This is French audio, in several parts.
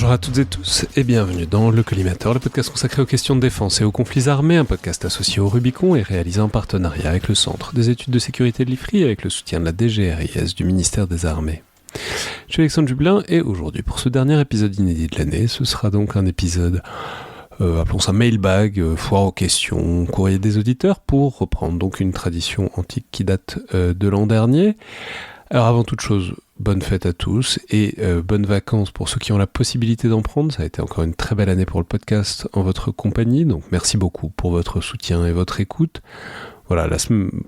Bonjour à toutes et tous et bienvenue dans Le Collimateur, le podcast consacré aux questions de défense et aux conflits armés, un podcast associé au Rubicon et réalisé en partenariat avec le Centre des études de sécurité de l'IFRI avec le soutien de la DGRIS du ministère des Armées. Je suis Alexandre Jublin et aujourd'hui pour ce dernier épisode inédit de l'année, ce sera donc un épisode, appelons ça mailbag, foire aux questions, courrier des auditeurs pour reprendre donc une tradition antique qui date de l'an dernier. Alors avant toute chose, bonne fête à tous et bonnes vacances pour ceux qui ont la possibilité d'en prendre. Ça a été encore une très belle année pour le podcast en votre compagnie, donc merci beaucoup pour votre soutien et votre écoute. Voilà,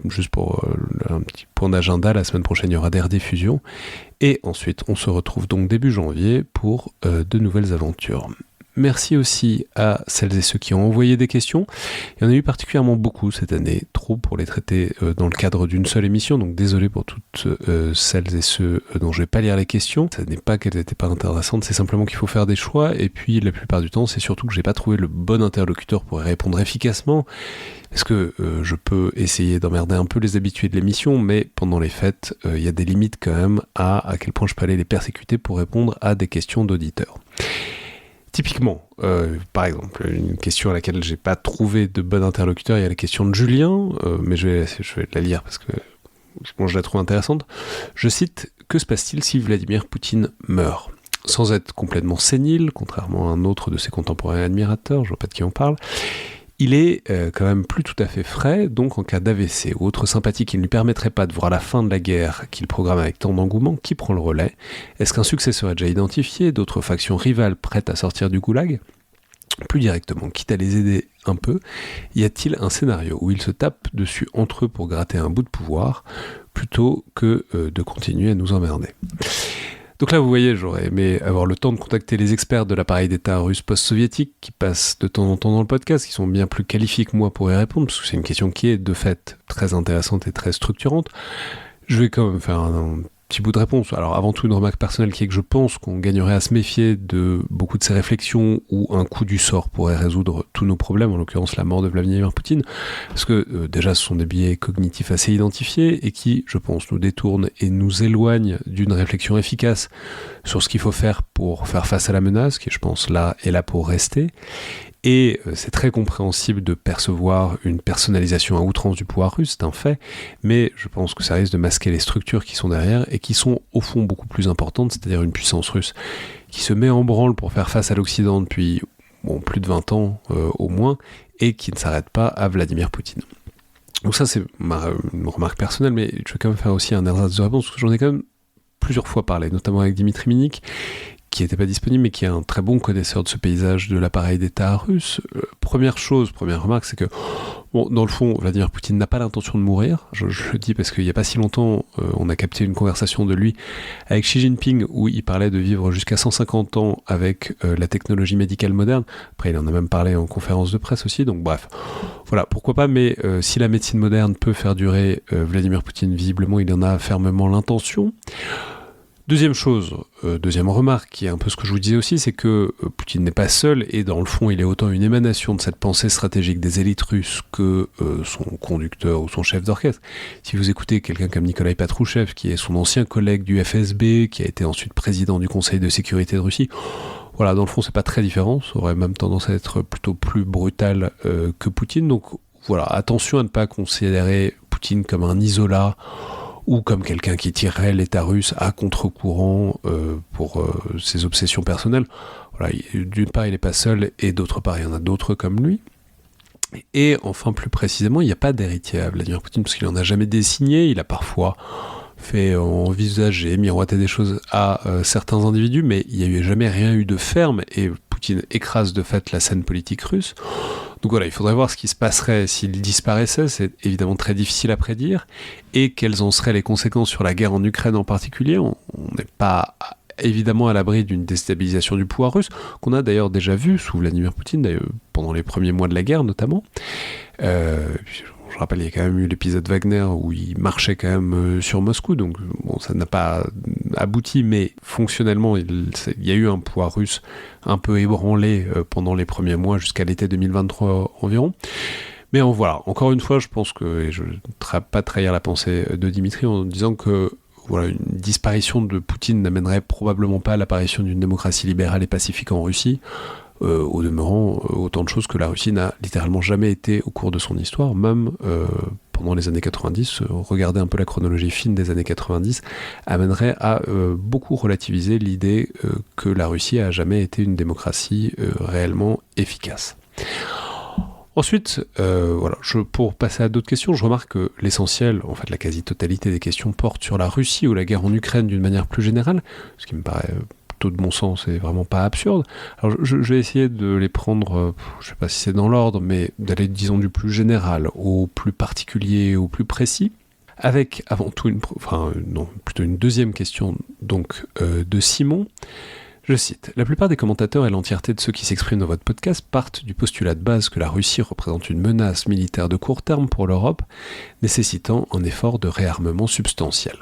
juste pour un petit point d'agenda, la semaine prochaine il y aura des rediffusions et ensuite on se retrouve donc début janvier pour de nouvelles aventures. Merci aussi à celles et ceux qui ont envoyé des questions. Il y en a eu particulièrement beaucoup cette année, trop pour les traiter dans le cadre d'une seule émission, donc désolé pour toutes celles et ceux dont je ne vais pas lire les questions. Ce n'est pas qu'elles n'étaient pas intéressantes, c'est simplement qu'il faut faire des choix, et puis la plupart du temps, c'est surtout que je n'ai pas trouvé le bon interlocuteur pour y répondre efficacement, parce que je peux essayer d'emmerder un peu les habitués de l'émission, mais pendant les fêtes, il y a des limites quand même à quel point je peux aller les persécuter pour répondre à des questions d'auditeurs. Typiquement, par exemple, une question à laquelle j'ai pas trouvé de bon interlocuteur, il y a la question de Julien, mais je vais la lire parce que je la trouve intéressante. Je cite « Que se passe-t-il si Vladimir Poutine meurt ?» Sans être complètement sénile, contrairement à un autre de ses contemporains admirateurs, je vois pas de qui on parle, il est quand même plus tout à fait frais, donc en cas d'AVC ou autre sympathie qui ne lui permettrait pas de voir la fin de la guerre qu'il programme avec tant d'engouement, qui prend le relais ? Est-ce qu'un successeur est déjà identifié, d'autres factions rivales prêtes à sortir du goulag ? Plus directement, quitte à les aider un peu, y a-t-il un scénario où ils se tapent dessus entre eux pour gratter un bout de pouvoir, plutôt que de continuer à nous emmerder ? Donc là, vous voyez, j'aurais aimé avoir le temps de contacter les experts de l'appareil d'État russe post-soviétique qui passent de temps en temps dans le podcast, qui sont bien plus qualifiés que moi pour y répondre, parce que c'est une question qui est, de fait, très intéressante et très structurante. Je vais quand même faire un petit bout de réponse. Alors avant tout, une remarque personnelle qui est que je pense qu'on gagnerait à se méfier de beaucoup de ces réflexions où un coup du sort pourrait résoudre tous nos problèmes, en l'occurrence la mort de Vladimir Poutine, parce que déjà ce sont des biais cognitifs assez identifiés et qui, je pense, nous détournent et nous éloignent d'une réflexion efficace sur ce qu'il faut faire pour faire face à la menace, qui je pense là est là pour rester. Et c'est très compréhensible de percevoir une personnalisation à outrance du pouvoir russe, c'est un fait, mais je pense que ça risque de masquer les structures qui sont derrière et qui sont au fond beaucoup plus importantes, c'est-à-dire une puissance russe qui se met en branle pour faire face à l'Occident depuis plus de 20 ans au moins, et qui ne s'arrête pas à Vladimir Poutine. Donc ça c'est une remarque personnelle, mais je vais quand même faire aussi un ersatz de réponse, parce que j'en ai quand même plusieurs fois parlé, notamment avec Dimitri Minik, qui n'était pas disponible, mais qui est un très bon connaisseur de ce paysage de l'appareil d'État russe. Première remarque, c'est que, dans le fond, Vladimir Poutine n'a pas l'intention de mourir. Je le dis parce qu'il n'y a pas si longtemps, on a capté une conversation de lui avec Xi Jinping, où il parlait de vivre jusqu'à 150 ans avec la technologie médicale moderne. Après, il en a même parlé en conférence de presse aussi, donc bref. Voilà, pourquoi pas, mais si la médecine moderne peut faire durer Vladimir Poutine, visiblement, il en a fermement l'intention. Deuxième remarque, qui est un peu ce que je vous disais aussi, c'est que Poutine n'est pas seul, et dans le fond, il est autant une émanation de cette pensée stratégique des élites russes que son conducteur ou son chef d'orchestre. Si vous écoutez quelqu'un comme Nikolai Patrouchev, qui est son ancien collègue du FSB, qui a été ensuite président du Conseil de sécurité de Russie, voilà, dans le fond, c'est pas très différent, ça aurait même tendance à être plutôt plus brutal que Poutine, donc voilà, attention à ne pas considérer Poutine comme un isolat, ou comme quelqu'un qui tirerait l'État russe à contre-courant pour ses obsessions personnelles. Voilà, d'une part, il n'est pas seul, et d'autre part, il y en a d'autres comme lui. Et enfin, plus précisément, il n'y a pas d'héritier à Vladimir Poutine, parce qu'il n'en a jamais désigné. Il a parfois fait envisager, miroiter des choses à certains individus, mais il n'y a jamais rien eu de ferme, et Poutine écrase de fait la scène politique russe. Donc voilà, il faudrait voir ce qui se passerait s'il disparaissait, c'est évidemment très difficile à prédire, et quelles en seraient les conséquences sur la guerre en Ukraine en particulier. On n'est pas évidemment à l'abri d'une déstabilisation du pouvoir russe, qu'on a d'ailleurs déjà vu sous Vladimir Poutine, d'ailleurs, pendant les premiers mois de la guerre notamment. Je rappelle, il y a quand même eu l'épisode Wagner où il marchait quand même sur Moscou, donc ça n'a pas abouti, mais fonctionnellement, il y a eu un pouvoir russe un peu ébranlé pendant les premiers mois jusqu'à l'été 2023 environ. Mais voilà, encore une fois, je pense que, et je ne vais pas trahir la pensée de Dimitri en disant que voilà, une disparition de Poutine n'amènerait probablement pas à l'apparition d'une démocratie libérale et pacifique en Russie. Au demeurant, autant de choses que la Russie n'a littéralement jamais été au cours de son histoire, même pendant les années 90. Regarder un peu la chronologie fine des années 90 amènerait à beaucoup relativiser l'idée que la Russie a jamais été une démocratie réellement efficace. Ensuite, pour passer à d'autres questions, je remarque que l'essentiel, en fait la quasi-totalité des questions portent sur la Russie ou la guerre en Ukraine d'une manière plus générale, ce qui me paraît plutôt de bon sens et vraiment pas absurde. Alors je vais essayer de les prendre, je sais pas si c'est dans l'ordre, mais d'aller disons du plus général au plus particulier, au plus précis, avec avant tout plutôt une deuxième question donc de Simon. Je cite, « La plupart des commentateurs et l'entièreté de ceux qui s'expriment dans votre podcast partent du postulat de base que la Russie représente une menace militaire de court terme pour l'Europe, nécessitant un effort de réarmement substantiel.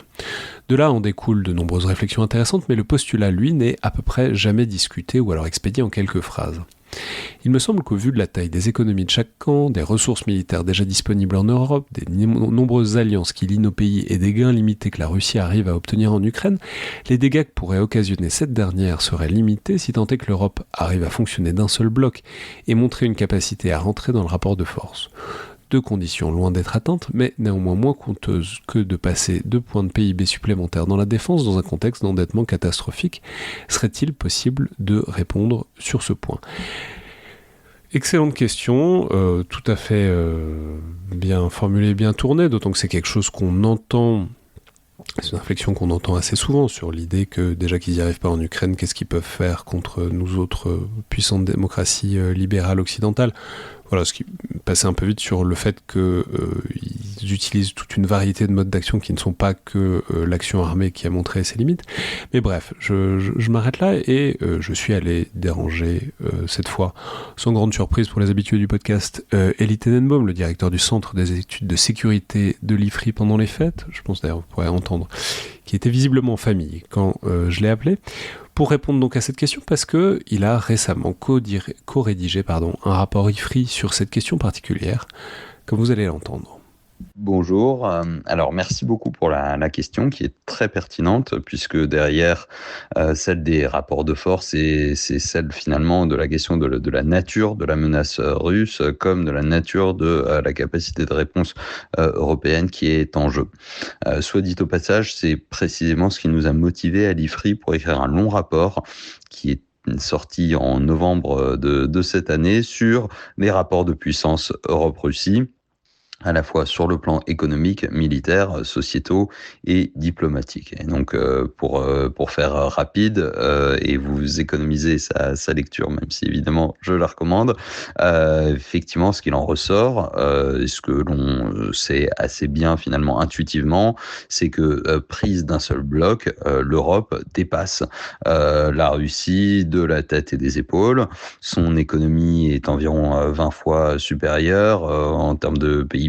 De là en découlent de nombreuses réflexions intéressantes, mais le postulat, lui, n'est à peu près jamais discuté ou alors expédié en quelques phrases. Il me semble qu'au vu de la taille des économies de chaque camp, des ressources militaires déjà disponibles en Europe, des nombreuses alliances qui lient nos pays et des gains limités que la Russie arrive à obtenir en Ukraine, les dégâts que pourrait occasionner cette dernière seraient limités si tant est que l'Europe arrive à fonctionner d'un seul bloc et montrer une capacité à rentrer dans le rapport de force. Deux conditions loin d'être atteintes, mais néanmoins moins coûteuses que de passer 2 points de PIB supplémentaires dans la défense dans un contexte d'endettement catastrophique. Serait-il possible de répondre sur ce point ? Excellente question, tout à fait bien formulée, bien tournée, d'autant que c'est quelque chose qu'on entend, c'est une réflexion qu'on entend assez souvent sur l'idée que déjà qu'ils n'y arrivent pas en Ukraine, qu'est-ce qu'ils peuvent faire contre nous autres puissantes démocraties libérales occidentales ? Voilà, ce qui passait un peu vite sur le fait qu'ils utilisent toute une variété de modes d'action qui ne sont pas que l'action armée qui a montré ses limites. Mais bref, je m'arrête là et je suis allé déranger cette fois, sans grande surprise pour les habitués du podcast, Elie Tenenbaum, le directeur du Centre des études de sécurité de l'IFRI pendant les fêtes. Je pense d'ailleurs, vous pourrez entendre, qui était visiblement en famille quand je l'ai appelé. Pour répondre donc à cette question, parce qu'il a récemment co-rédigé un rapport IFRI sur cette question particulière, comme vous allez l'entendre. Bonjour, alors merci beaucoup pour la question qui est très pertinente puisque derrière celle des rapports de force c'est celle finalement de la question de la nature de la menace russe comme de la nature de la capacité de réponse européenne qui est en jeu. Soit dit au passage, c'est précisément ce qui nous a motivés à l'IFRI pour écrire un long rapport qui est sorti en novembre de cette année sur les rapports de puissance Europe-Russie, à la fois sur le plan économique, militaire, sociétaux et diplomatique. Et donc, pour faire rapide et vous économiser sa lecture, même si évidemment je la recommande, effectivement, ce qu'il en ressort, ce que l'on sait assez bien finalement intuitivement, c'est que prise d'un seul bloc, l'Europe dépasse la Russie de la tête et des épaules. Son économie est environ 20 fois supérieure en termes de PIB.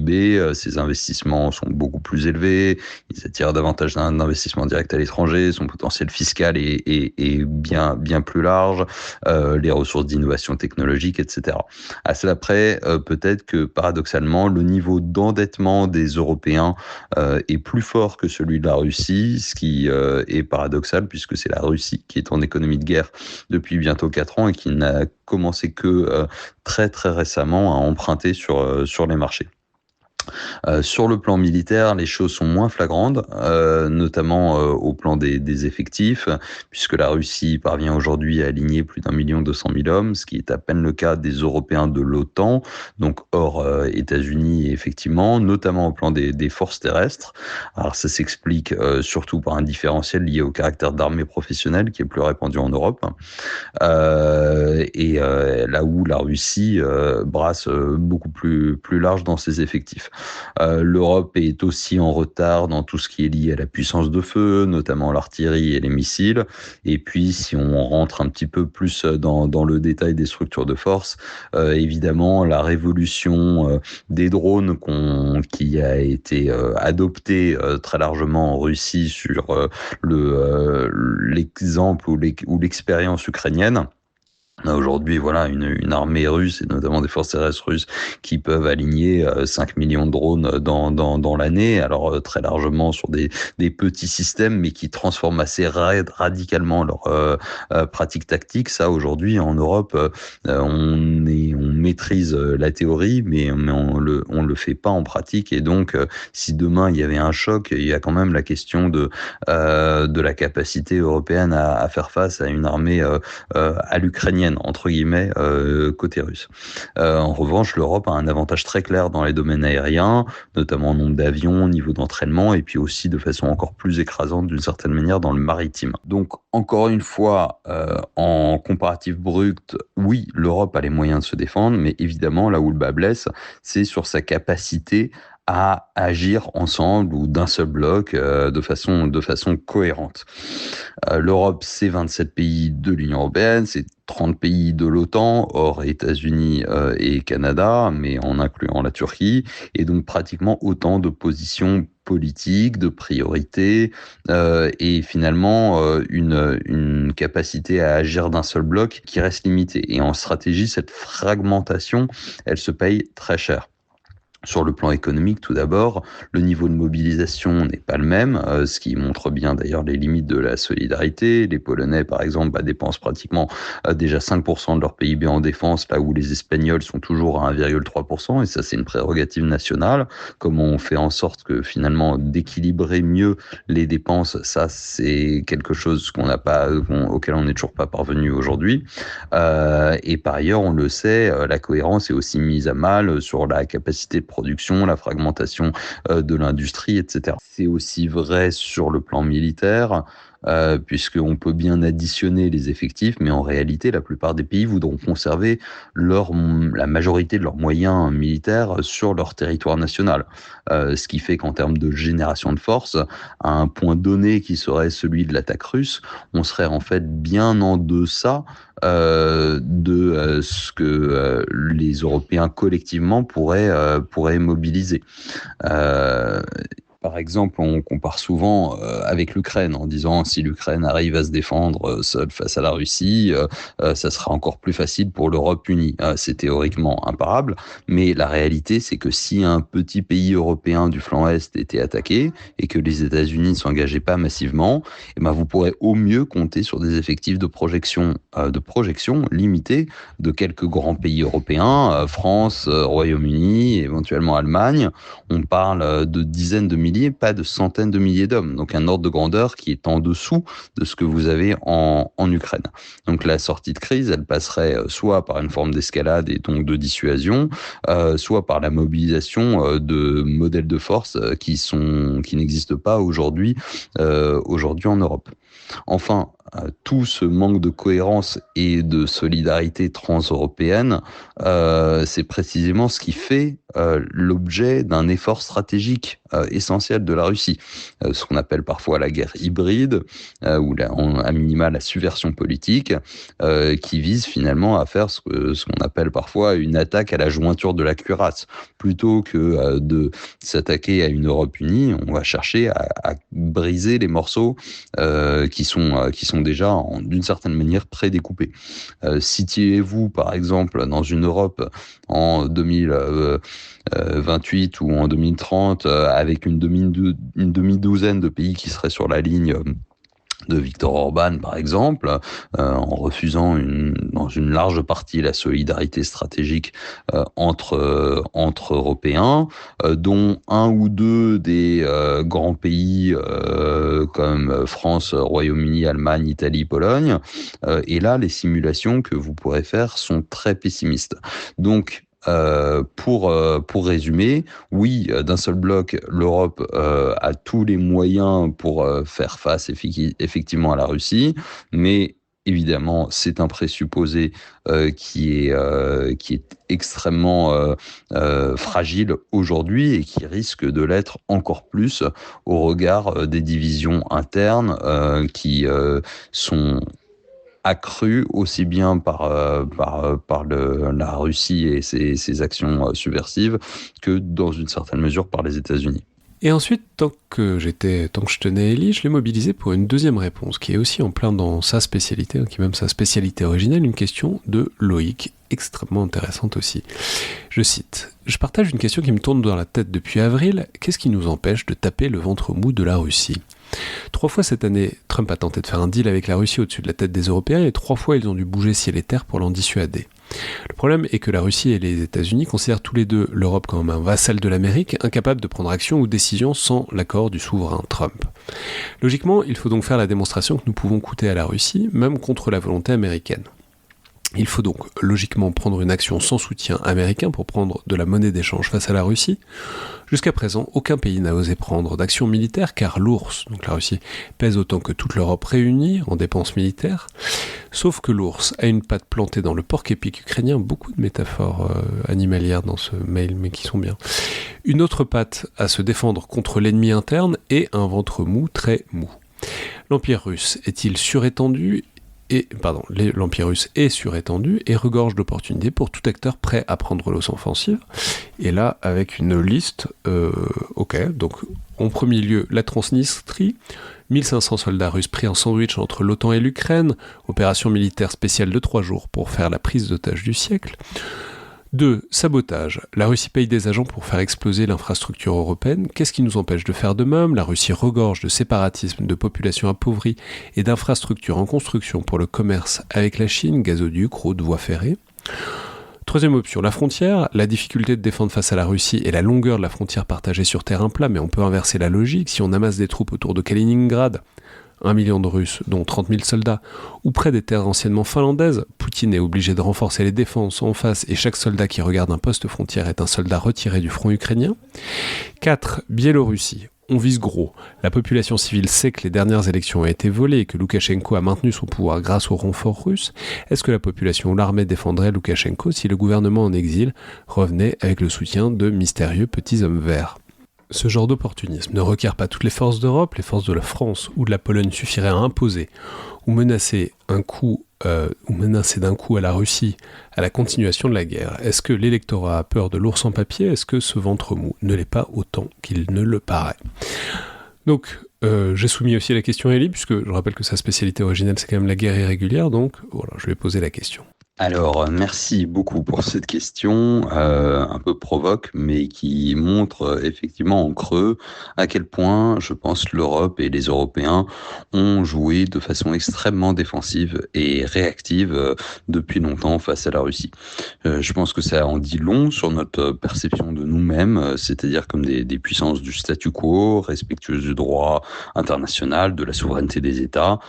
Ses investissements sont beaucoup plus élevés, ils attirent davantage d'investissements directs à l'étranger, son potentiel fiscal est bien plus large, les ressources d'innovation technologique, etc. À cela près, peut-être que paradoxalement, le niveau d'endettement des Européens est plus fort que celui de la Russie, ce qui est paradoxal puisque c'est la Russie qui est en économie de guerre depuis bientôt 4 ans et qui n'a commencé que très très récemment à emprunter sur les marchés. Sur le plan militaire, les choses sont moins flagrantes, notamment au plan des effectifs, puisque la Russie parvient aujourd'hui à aligner plus d'1,2 million hommes, ce qui est à peine le cas des Européens de l'OTAN, donc hors États-Unis effectivement, notamment au plan des forces terrestres. Alors ça s'explique surtout par un différentiel lié au caractère d'armée professionnelle qui est plus répandu en Europe, et là où la Russie brasse beaucoup plus large dans ses effectifs. L'Europe est aussi en retard dans tout ce qui est lié à la puissance de feu, notamment l'artillerie et les missiles. Et puis, si on rentre un petit peu plus dans le détail des structures de force, évidemment, la révolution des drones qui a été adoptée très largement en Russie sur l'exemple ou l'expérience ukrainienne, On a aujourd'hui une armée russe et notamment des forces terrestres russes qui peuvent aligner 5 millions de drones dans l'année, alors très largement sur des petits systèmes, mais qui transforment assez radicalement leur pratique tactique. Ça, aujourd'hui, en Europe, on maîtrise la théorie, mais on le fait pas en pratique. Et donc, si demain il y avait un choc, il y a quand même la question de la capacité européenne à faire face à une armée à l'ukrainienne, entre guillemets, côté russe. En revanche, l'Europe a un avantage très clair dans les domaines aériens, notamment en nombre d'avions, niveau d'entraînement, et puis aussi de façon encore plus écrasante d'une certaine manière dans le maritime. Donc, encore une fois, en comparatif brut, oui, l'Europe a les moyens de se défendre, mais évidemment, là où le bas blesse, c'est sur sa capacité à agir ensemble ou d'un seul bloc de façon cohérente. L'Europe, c'est 27 pays de l'Union européenne, c'est 30 pays de l'OTAN, hors États-Unis et Canada, mais en incluant la Turquie, et donc pratiquement autant de positions politiques, de priorités, et finalement une capacité à agir d'un seul bloc qui reste limitée. Et en stratégie, cette fragmentation, elle se paye très cher. Sur le plan économique, tout d'abord, le niveau de mobilisation n'est pas le même, ce qui montre bien d'ailleurs les limites de la solidarité. Les Polonais, par exemple, dépensent pratiquement déjà 5% de leur PIB en défense, là où les Espagnols sont toujours à 1,3%, et ça c'est une prérogative nationale. Comment on fait en sorte que finalement d'équilibrer mieux les dépenses, ça c'est quelque chose auquel on n'est toujours pas parvenu aujourd'hui. Et par ailleurs, on le sait, la cohérence est aussi mise à mal sur la capacité de production, la fragmentation de l'industrie, etc. C'est aussi vrai sur le plan militaire, puisqu'on peut bien additionner les effectifs, mais en réalité, la plupart des pays voudront conserver la majorité de leurs moyens militaires sur leur territoire national. Ce qui fait qu'en termes de génération de force, à un point donné qui serait celui de l'attaque russe, on serait en fait bien en deçà de ce que les Européens collectivement pourraient mobiliser. Euh, Par exemple, on compare souvent avec l'Ukraine en disant si l'Ukraine arrive à se défendre seule face à la Russie, ça sera encore plus facile pour l'Europe unie. C'est théoriquement imparable, mais la réalité, c'est que si un petit pays européen du flanc Est était attaqué et que les États-Unis ne s'engageaient pas massivement, eh ben, vous pourrez au mieux compter sur des effectifs de projection limités de quelques grands pays européens, France, Royaume-Uni, éventuellement Allemagne. On parle de dizaines de milliers, pas de centaines de milliers d'hommes. Donc un ordre de grandeur qui est en dessous de ce que vous avez en Ukraine. Donc la sortie de crise, elle passerait soit par une forme d'escalade et donc de dissuasion, soit par la mobilisation de modèles de force qui n'existent pas aujourd'hui en Europe. Enfin, tout ce manque de cohérence et de solidarité transeuropéenne, c'est précisément ce qui fait l'objet d'un effort stratégique essentiel de la Russie. Ce qu'on appelle parfois la guerre hybride, ou à minima la subversion politique, qui vise finalement à faire ce qu'on appelle parfois une attaque à la jointure de la cuirasse. Plutôt que de s'attaquer à une Europe unie, on va chercher à briser les morceaux qui sont déjà d'une certaine manière prédécoupés. Situez-vous par exemple dans une Europe en 2028 ou en 2030 avec une demi-douzaine de pays qui seraient sur la ligne de Viktor Orban, par exemple, en refusant dans une large partie la solidarité stratégique entre Européens, dont un ou deux des grands pays comme France, Royaume-Uni, Allemagne, Italie, Pologne. Et là, les simulations que vous pourrez faire sont très pessimistes. Donc, pour résumer, oui, d'un seul bloc, l'Europe a tous les moyens pour faire face effectivement à la Russie, mais évidemment, c'est un présupposé qui est extrêmement fragile aujourd'hui et qui risque de l'être encore plus au regard des divisions internes qui sont accru aussi bien par la Russie et ses actions subversives que dans une certaine mesure par les États-Unis. Et ensuite, tant que je tenais Ellie, je l'ai mobilisé pour une deuxième réponse, qui est aussi en plein dans sa spécialité, qui est même sa spécialité originelle, une question de Loïc, extrêmement intéressante aussi. Je cite, « Je partage une question qui me tourne dans la tête depuis avril. Qu'est-ce qui nous empêche de taper le ventre mou de la Russie ? 3 fois cette année, Trump a tenté de faire un deal avec la Russie au-dessus de la tête des Européens et 3 fois ils ont dû bouger ciel et terre pour l'en dissuader. Le problème est que la Russie et les États-Unis considèrent tous les deux l'Europe comme un vassal de l'Amérique, incapable de prendre action ou décision sans l'accord du souverain Trump. Logiquement, il faut donc faire la démonstration que nous pouvons coûter à la Russie, même contre la volonté américaine. Il faut donc logiquement prendre une action sans soutien américain pour prendre de la monnaie d'échange face à la Russie. Jusqu'à présent, aucun pays n'a osé prendre d'action militaire car l'ours, donc la Russie, pèse autant que toute l'Europe réunie en dépenses militaires. Sauf que l'ours a une patte plantée dans le porc-épic ukrainien, beaucoup de métaphores animalières dans ce mail, mais qui sont bien. Une autre patte à se défendre contre l'ennemi interne et un ventre mou, très mou. L'Empire russe est-il surétendu ? L'Empire russe est surétendu et regorge d'opportunités pour tout acteur prêt à prendre l'offensive. Et là, avec une liste, donc en premier lieu, la Transnistrie, 1500 soldats russes pris en sandwich entre l'OTAN et l'Ukraine, opération militaire spéciale de 3 jours pour faire la prise d'otage du siècle. 2. Sabotage. La Russie paye des agents pour faire exploser l'infrastructure européenne. Qu'est-ce qui nous empêche de faire de même ? La Russie regorge de séparatisme, de populations appauvries et d'infrastructures en construction pour le commerce avec la Chine, gazoducs, routes, voies ferrées. 3e option, la frontière. La difficulté de défendre face à la Russie et la longueur de la frontière partagée sur terrain plat, mais on peut inverser la logique. Si on amasse des troupes autour de Kaliningrad, 1 million de Russes, dont 30 000 soldats, ou près des terres anciennement finlandaises, Poutine est obligé de renforcer les défenses en face et chaque soldat qui regarde un poste frontière est un soldat retiré du front ukrainien. 4. Biélorussie. On vise gros. La population civile sait que les dernières élections ont été volées et que Loukachenko a maintenu son pouvoir grâce au renfort russe. Est-ce que la population ou l'armée défendrait Loukachenko si le gouvernement en exil revenait avec le soutien de mystérieux petits hommes verts ? Ce genre d'opportunisme ne requiert pas toutes les forces d'Europe, les forces de la France ou de la Pologne suffiraient à imposer ou menacer d'un coup à la Russie à la continuation de la guerre. Est-ce que l'électorat a peur de l'ours en papier ? Est-ce que ce ventre mou ne l'est pas autant qu'il ne le paraît ? Donc, j'ai soumis aussi la question à Elie, puisque je rappelle que sa spécialité originelle c'est quand même la guerre irrégulière, donc voilà, je lui ai posé la question. Alors, merci beaucoup pour cette question, un peu provoque, mais qui montre effectivement en creux à quel point, je pense, l'Europe et les Européens ont joué de façon extrêmement défensive et réactive depuis longtemps face à la Russie. Je pense que ça en dit long sur notre perception de nous-mêmes, c'est-à-dire comme des puissances du statu quo, respectueuses du droit international, de la souveraineté des États,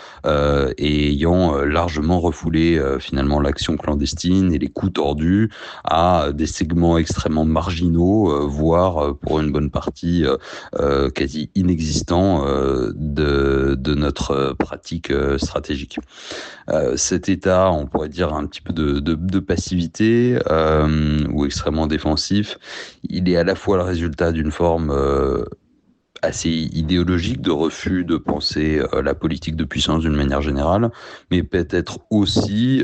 et ayant largement refoulé finalement l'action clandestine et les coups tordus à des segments extrêmement marginaux, voire pour une bonne partie quasi inexistants de notre pratique stratégique. Cet état, on pourrait dire un petit peu de passivité ou extrêmement défensif, il est à la fois le résultat d'une forme assez idéologique de refus de penser la politique de puissance d'une manière générale, mais peut-être aussi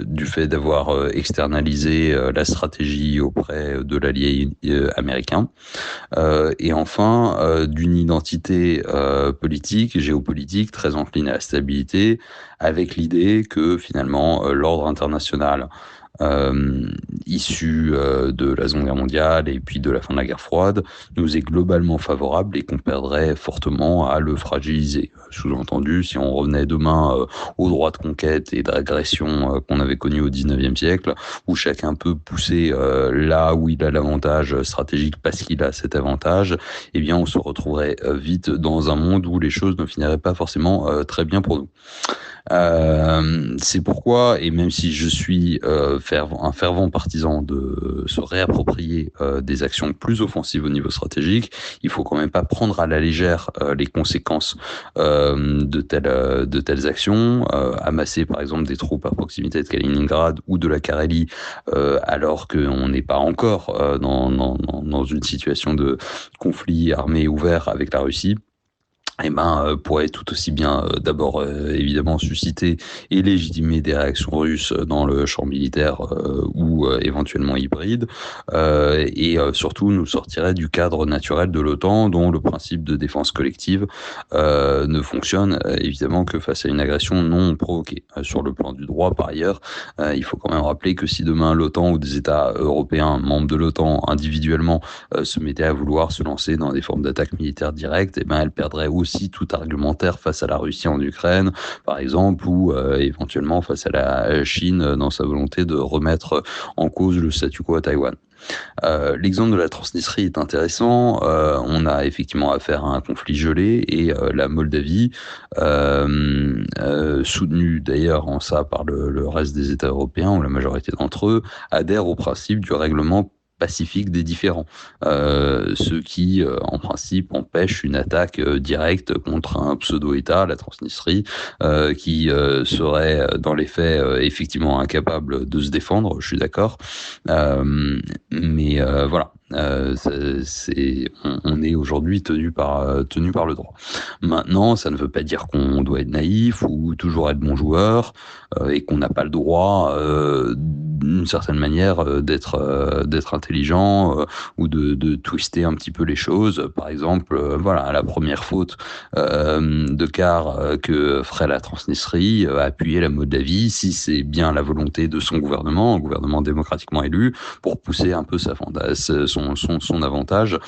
du fait d'avoir externalisé la stratégie auprès de l'allié américain, et enfin d'une identité politique, géopolitique très encline à la stabilité, avec l'idée que finalement l'ordre international issu de la Seconde Guerre mondiale et puis de la fin de la guerre froide, nous est globalement favorable et qu'on perdrait fortement à le fragiliser. Sous-entendu, si on revenait demain aux droits de conquête et d'agression qu'on avait connus au XIXe siècle, où chacun peut pousser là où il a l'avantage stratégique parce qu'il a cet avantage, eh bien on se retrouverait vite dans un monde où les choses ne finiraient pas forcément très bien pour nous. C'est pourquoi, et même si je suis un fervent partisan de se réapproprier des actions plus offensives au niveau stratégique, il faut quand même pas prendre à la légère les conséquences de telles actions. Amasser par exemple des troupes à proximité de Kaliningrad ou de la Carélie alors qu'on n'est pas encore dans une situation de conflit armé ouvert avec la Russie, pourrait tout aussi bien d'abord évidemment susciter et légitimer des réactions russes dans le champ militaire ou éventuellement hybride, et surtout nous sortirait du cadre naturel de l'OTAN, dont le principe de défense collective ne fonctionne évidemment que face à une agression non provoquée. Sur le plan du droit, par ailleurs, il faut quand même rappeler que si demain l'OTAN ou des États européens membres de l'OTAN individuellement se mettaient à vouloir se lancer dans des formes d'attaques militaires directes, elles perdraient aussi tout argumentaire face à la Russie en Ukraine, par exemple, ou éventuellement face à la Chine dans sa volonté de remettre en cause le statu quo à Taïwan. L'exemple de la Transnistrie est intéressant. On a effectivement affaire à un conflit gelé et la Moldavie, soutenue d'ailleurs en ça par le reste des États européens, ou la majorité d'entre eux, adhère au principe du règlement pacifique des différends, ce qui, en principe, empêche une attaque directe contre un pseudo-État, la Transnistrie, qui serait, dans les faits, effectivement incapable de se défendre, je suis d'accord, mais voilà. On est aujourd'hui tenu par le droit. Maintenant, ça ne veut pas dire qu'on doit être naïf ou toujours être bon joueur et qu'on n'a pas le droit, d'une certaine manière, d'être intelligent ou de twister un petit peu les choses. Par exemple, voilà, la première faute de quart que ferait la Transnistrie, appuyer la Moldavie, si c'est bien la volonté de son gouvernement, un gouvernement démocratiquement élu, pour pousser un peu son avantage,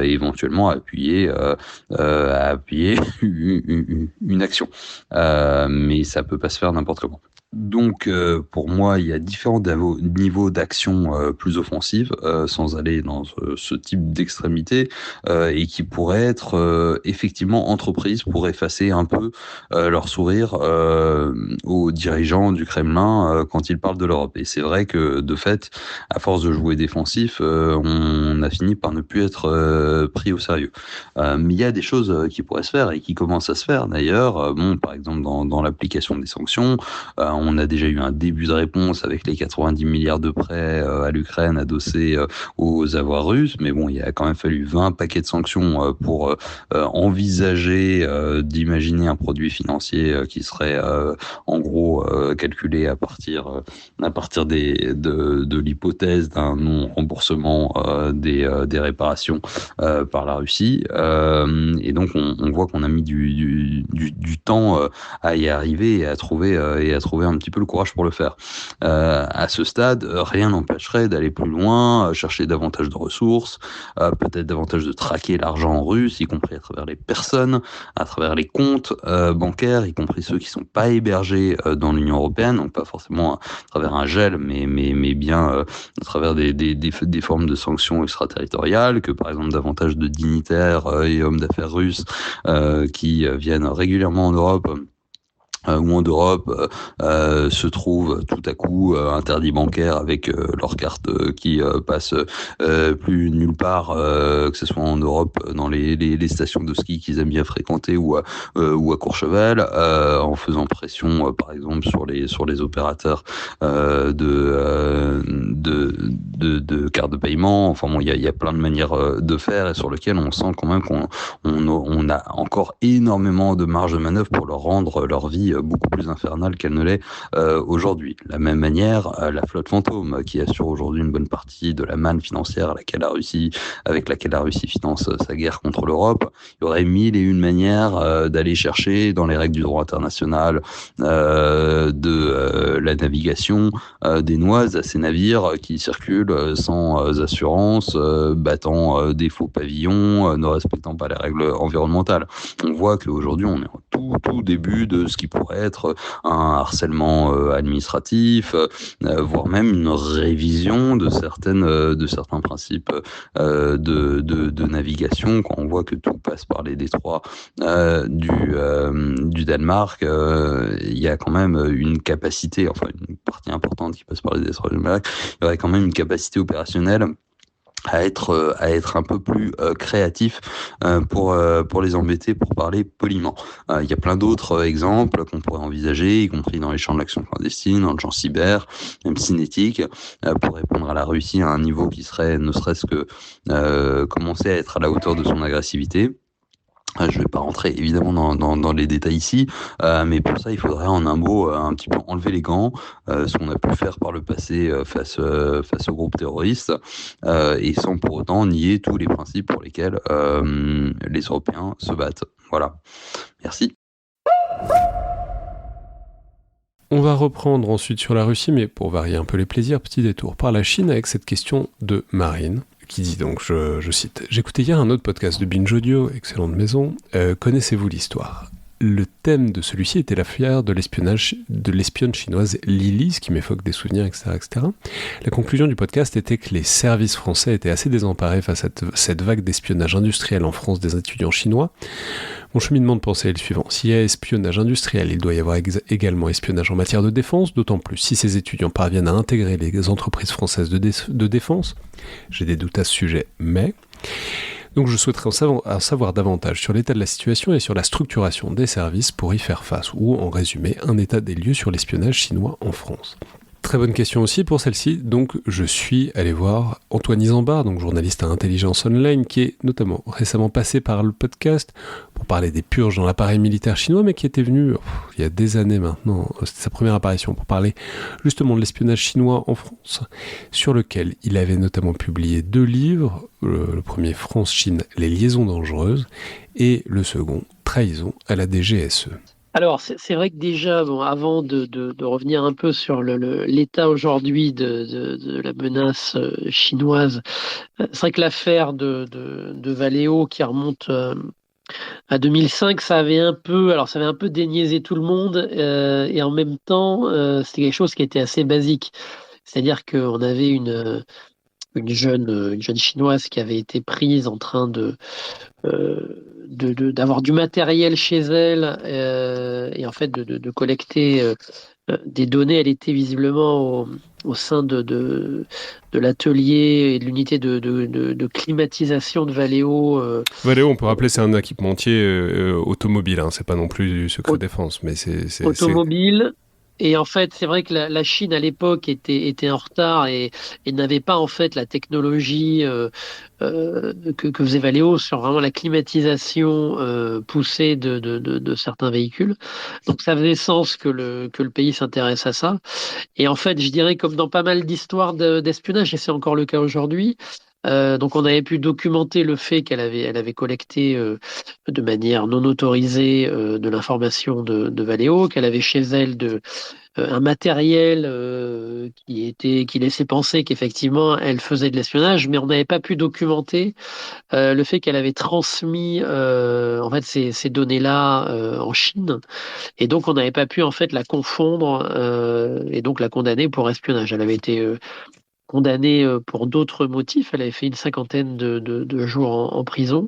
et éventuellement appuyer une action. Mais ça peut pas se faire n'importe comment. Donc, pour moi, il y a différents niveaux d'action plus offensives, sans aller dans ce type d'extrémité, et qui pourraient être effectivement entreprises pour effacer un peu leur sourire aux dirigeants du Kremlin quand ils parlent de l'Europe. Et c'est vrai que, de fait, à force de jouer défensif, on a fini par ne plus être pris au sérieux. Mais il y a des choses qui pourraient se faire et qui commencent à se faire d'ailleurs. Par exemple, dans l'application des sanctions, on a déjà eu un début de réponse avec les 90 milliards de prêts à l'Ukraine adossés aux avoirs russes, mais bon, il a quand même fallu 20 paquets de sanctions pour envisager d'imaginer un produit financier qui serait en gros calculé à partir de l'hypothèse d'un non-remboursement des réparations par la Russie. Et donc on voit qu'on a mis du temps à y arriver et à trouver un petit peu le courage pour le faire. À ce stade, rien n'empêcherait d'aller plus loin, chercher davantage de ressources, peut-être davantage de traquer l'argent russe, y compris à travers les personnes, à travers les comptes bancaires, y compris ceux qui sont pas hébergés dans l'Union européenne, donc pas forcément à travers un gel, mais bien à travers des formes de sanctions extraterritoriales, que par exemple davantage de dignitaires et hommes d'affaires russes qui viennent régulièrement en Europe ou en Europe se trouvent tout à coup interdits bancaires avec leurs cartes qui passent plus nulle part, que ce soit en Europe dans les stations de ski qu'ils aiment bien fréquenter ou à Courchevel, en faisant pression par exemple sur les opérateurs de cartes de paiement. Enfin bon, il y a plein de manières de faire et sur lesquelles on sent quand même qu'on a encore énormément de marge de manœuvre pour leur rendre leur vie beaucoup plus infernale qu'elle ne l'est aujourd'hui. De la même manière, la flotte fantôme qui assure aujourd'hui une bonne partie de la manne financière avec laquelle la Russie finance sa guerre contre l'Europe, il y aurait mille et une manières d'aller chercher dans les règles du droit international de la navigation des noises à ces navires qui circulent sans assurance, battant des faux pavillons, ne respectant pas les règles environnementales. On voit qu'aujourd'hui on est en tout début de ce qui pourrait être un harcèlement administratif, voire même une révision de certains principes de navigation. Quand on voit que tout passe par les détroits du Danemark, il y a quand même une capacité, enfin une partie importante qui passe par les détroits du Danemark, il y aurait quand même une capacité opérationnelle à être un peu plus créatif pour les embêter, pour parler poliment. Il y a plein d'autres exemples qu'on pourrait envisager, y compris dans les champs de l'action clandestine, dans le champ cyber, même cinétique, pour répondre à la Russie à un niveau qui serait ne serait-ce que commencer à être à la hauteur de son agressivité. Je vais pas rentrer évidemment dans les détails ici, mais pour ça, il faudrait en un mot un petit peu enlever les gants, ce qu'on a pu faire par le passé face aux groupes terroristes, et sans pour autant nier tous les principes pour lesquels les Européens se battent. Voilà. Merci. On va reprendre ensuite sur la Russie, mais pour varier un peu les plaisirs, petit détour par la Chine avec cette question de Marine, qui dit donc, je cite, « J'écoutais hier un autre podcast de Binge Audio, excellente maison, connaissez-vous l'histoire ?» Le thème de celui-ci était l'affaire de l'espionne chinoise Lily, ce qui m'évoque des souvenirs, etc., etc. La conclusion du podcast était que les services français étaient assez désemparés face à cette vague d'espionnage industriel en France des étudiants chinois. Mon cheminement de pensée est le suivant. S'il y a espionnage industriel, il doit y avoir également espionnage en matière de défense, d'autant plus si ces étudiants parviennent à intégrer les entreprises françaises de défense. J'ai des doutes à ce sujet, mais... Donc je souhaiterais en savoir davantage sur l'état de la situation et sur la structuration des services pour y faire face, ou en résumé, un état des lieux sur l'espionnage chinois en France. Très bonne question aussi pour celle-ci. Donc, je suis allé voir Antoine Isambard, donc journaliste à Intelligence Online, qui est notamment récemment passé par le podcast pour parler des purges dans l'appareil militaire chinois, mais qui était venu il y a des années maintenant, c'était sa première apparition, pour parler justement de l'espionnage chinois en France, sur lequel il avait notamment publié 2 livres, le premier France-Chine, les liaisons dangereuses, et le second, Trahison à la DGSE. Alors, c'est vrai que déjà, bon, avant de revenir un peu sur l'état aujourd'hui de la menace chinoise, c'est vrai que l'affaire de Valeo qui remonte à 2005, ça avait un peu déniaisé tout le monde, et en même temps, c'était quelque chose qui était assez basique. C'est-à-dire qu'on avait une jeune chinoise qui avait été prise en train d'avoir du matériel chez elle, et en fait de collecter des données. Elle était visiblement au sein de l'atelier et de l'unité de climatisation de Valeo. Valeo, on peut rappeler, c'est un équipementier automobile, hein, c'est pas non plus du secret défense, mais c'est automobile. Et en fait, c'est vrai que la Chine à l'époque était en retard et n'avait pas en fait la technologie que faisait Valeo sur vraiment la climatisation poussée de certains véhicules. Donc ça faisait sens que le pays s'intéresse à ça. Et en fait, je dirais comme dans pas mal d'histoires d'espionnage, et c'est encore le cas aujourd'hui, donc on avait pu documenter le fait elle avait collecté de manière non autorisée de l'information de Valeo, qu'elle avait chez elle un matériel qui laissait penser qu'effectivement elle faisait de l'espionnage, mais on n'avait pas pu documenter le fait qu'elle avait transmis en fait ces données-là en Chine, et donc on n'avait pas pu en fait la confondre et donc la condamner pour espionnage. Elle avait été condamnée pour d'autres motifs. Elle avait fait une cinquantaine de jours en prison.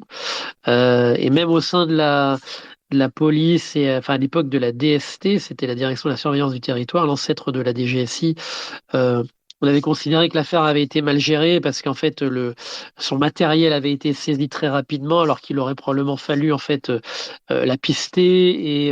Et même au sein de la police, et enfin à l'époque de la DST, c'était la Direction de la surveillance du territoire, l'ancêtre de la DGSI, on avait considéré que l'affaire avait été mal gérée parce qu'en fait son matériel avait été saisi très rapidement, alors qu'il aurait probablement fallu en fait la pister et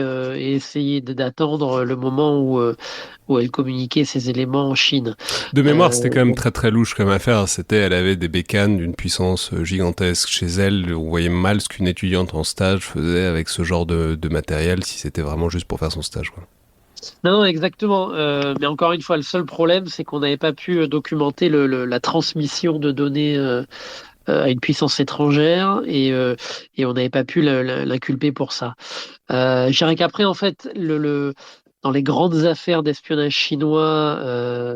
essayer d'attendre le moment où elle communiquait ces éléments en Chine. De mémoire, c'était quand même très très louche comme affaire. Elle avait des bécanes d'une puissance gigantesque chez elle. On voyait mal ce qu'une étudiante en stage faisait avec ce genre de matériel, si c'était vraiment juste pour faire son stage, quoi. Non, exactement. Mais encore une fois, le seul problème, c'est qu'on n'avait pas pu documenter la transmission de données à une puissance étrangère, et on n'avait pas pu l'inculper pour ça. Je dirais qu'après, en fait, dans les grandes affaires d'espionnage chinois,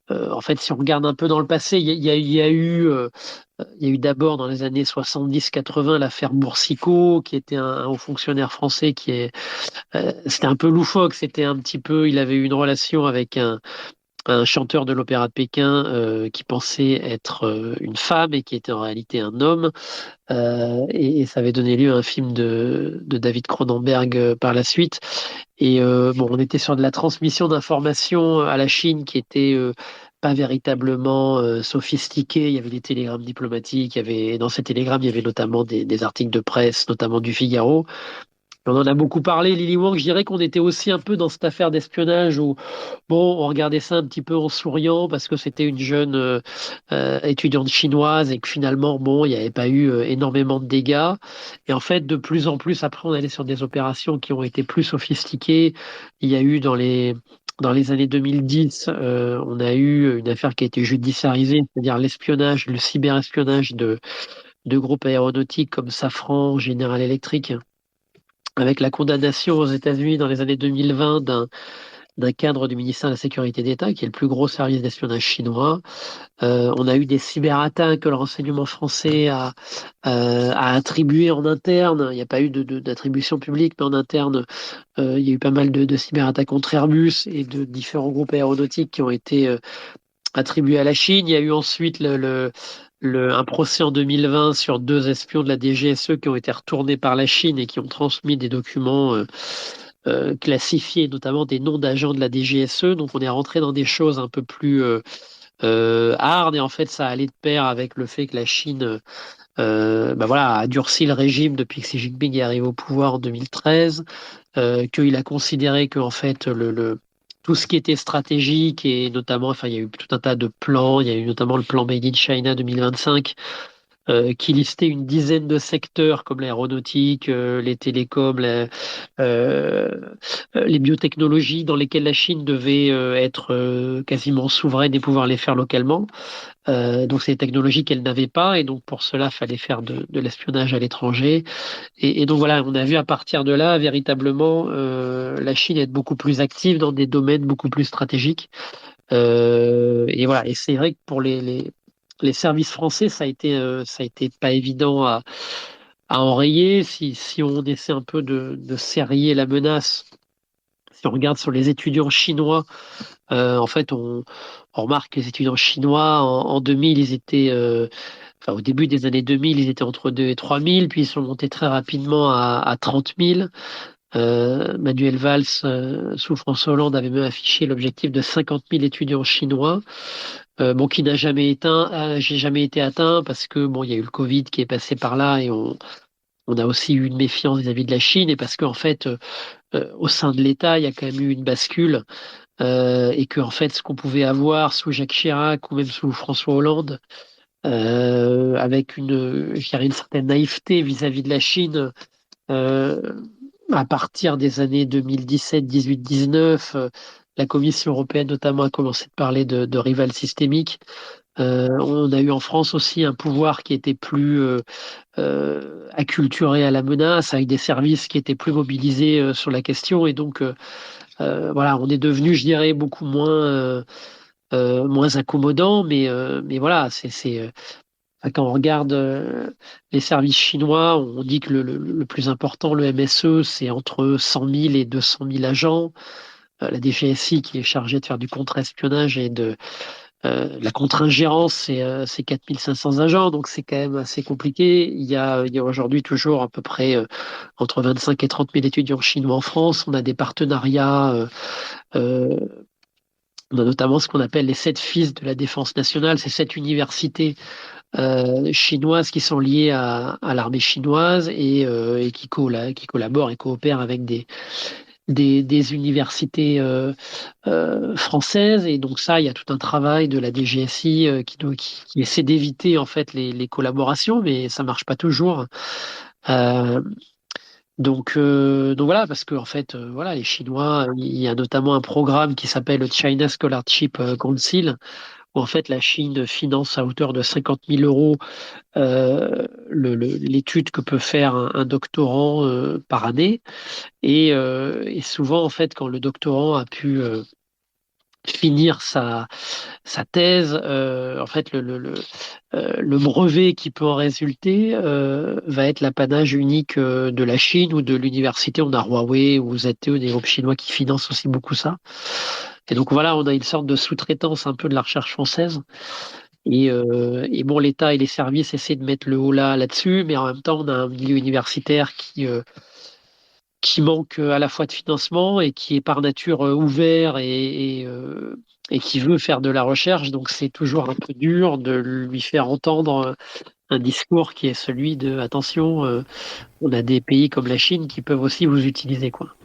en fait, si on regarde un peu dans le passé, il y a eu d'abord dans les années 70-80 l'affaire Boursicot, qui était un haut fonctionnaire français c'était un peu loufoque, il avait eu une relation avec un chanteur de l'Opéra de Pékin qui pensait être une femme et qui était en réalité un homme. Et ça avait donné lieu à un film de David Cronenberg par la suite. Et bon, on était sur de la transmission d'informations à la Chine qui était pas véritablement sophistiquée. Il y avait des télégrammes diplomatiques. Dans ces télégrammes, il y avait notamment des articles de presse, notamment du Figaro. On en a beaucoup parlé, Lily Wang. Je dirais qu'on était aussi un peu dans cette affaire d'espionnage où, bon, on regardait ça un petit peu en souriant parce que c'était une jeune étudiante chinoise et que finalement, bon, il n'y avait pas eu énormément de dégâts. Et en fait, de plus en plus, après, on allait sur des opérations qui ont été plus sophistiquées. Il y a eu dans les années 2010, on a eu une affaire qui a été judiciarisée, c'est-à-dire l'espionnage, le cyberespionnage de groupes aéronautiques comme Safran, General Electric, avec la condamnation aux États-Unis dans les années 2020 d'un cadre du ministère de la Sécurité d'État, qui est le plus gros service d'espionnage chinois. On a eu des cyberattaques que le renseignement français a attribuées en interne. Il n'y a pas eu d'attribution publique, mais en interne, il y a eu pas mal de cyberattaques contre Airbus et de différents groupes aéronautiques qui ont été attribués à la Chine. Il y a eu ensuite un procès en 2020 sur 2 espions de la DGSE qui ont été retournés par la Chine et qui ont transmis des documents classifiés, notamment des noms d'agents de la DGSE. Donc on est rentré dans des choses un peu plus hard et en fait ça allait de pair avec le fait que la Chine voilà, a durci le régime depuis que Xi Jinping est arrivé au pouvoir en 2013, qu'il a considéré que en fait tout ce qui était stratégique et notamment, enfin, il y a eu tout un tas de plans, il y a eu notamment le plan Made in China 2025 qui listait une dizaine de secteurs comme l'aéronautique, les télécoms, euh, les biotechnologies dans lesquelles la Chine devait être quasiment souveraine et pouvoir les faire localement. Donc c'est des technologies qu'elle n'avait pas et donc pour cela, il fallait faire de l'espionnage à l'étranger. Et donc voilà, on a vu à partir de là véritablement la Chine être beaucoup plus active dans des domaines beaucoup plus stratégiques. Et voilà, et c'est vrai que pour les services français, ça a été pas évident à enrayer. Si on essaie un peu de serrer la menace, si on regarde sur les étudiants chinois, en fait, on remarque que les étudiants chinois, en 2000, ils étaient, enfin, au début des années 2000, ils étaient entre 2 et 3 000, puis ils sont montés très rapidement à 30 000. Manuel Valls, sous François Hollande, avait même affiché l'objectif de 50 000 étudiants chinois, bon, qui n'a jamais j'ai jamais été atteint parce que bon, il y a eu le Covid qui est passé par là et on a aussi eu une méfiance vis-à-vis de la Chine et parce qu'en fait, au sein de l'État, il y a quand même eu une bascule et que en fait, ce qu'on pouvait avoir sous Jacques Chirac ou même sous François Hollande, avec je dirais une certaine naïveté vis-à-vis de la Chine. Euh, à partir des années 2017, 18, 19, la Commission européenne notamment a commencé de parler de rival systémique. On a eu en France aussi un pouvoir qui était plus acculturé à la menace, avec des services qui étaient plus mobilisés sur la question. Et donc, voilà, on est devenu, je dirais, beaucoup moins accommodant. Mais voilà, quand on regarde les services chinois, on dit que le plus important, le MSE, c'est entre 100 000 et 200 000 agents. La DGSI, qui est chargée de faire du contre-espionnage et de la contre-ingérence, c'est 4 500 agents, donc c'est quand même assez compliqué. Il y a aujourd'hui toujours à peu près entre 25 et 30 000 étudiants chinois en France. On a des partenariats. Euh, on a notamment ce qu'on appelle les 7 fils de la défense nationale, c'est 7 universités chinoises qui sont liées à l'armée chinoise et qui collaborent et coopèrent avec des universités françaises. Et donc ça, il y a tout un travail de la DGSI qui essaie d'éviter en fait les collaborations, mais ça marche pas toujours. Euh, donc voilà, parce que en fait, voilà, les Chinois, il y a notamment un programme qui s'appelle le China Scholarship Council, où en fait la Chine finance à hauteur de 50 000 euros l'étude que peut faire un doctorant par année. Et souvent, en fait, quand le doctorant a pu finir sa thèse, en fait, le brevet qui peut en résulter va être l'apanage unique de la Chine ou de l'université. On a Huawei ou ZTE, des groupes chinois qui financent aussi beaucoup ça. Et donc voilà, on a une sorte de sous-traitance un peu de la recherche française. Et bon, l'État et les services essaient de mettre le haut là-dessus, mais en même temps, on a un milieu universitaire qui manque à la fois de financement et qui est par nature ouvert et qui veut faire de la recherche. Donc c'est toujours un peu dur de lui faire entendre un discours qui est celui de attention, on a des pays comme la Chine qui peuvent aussi vous utiliser, quoi.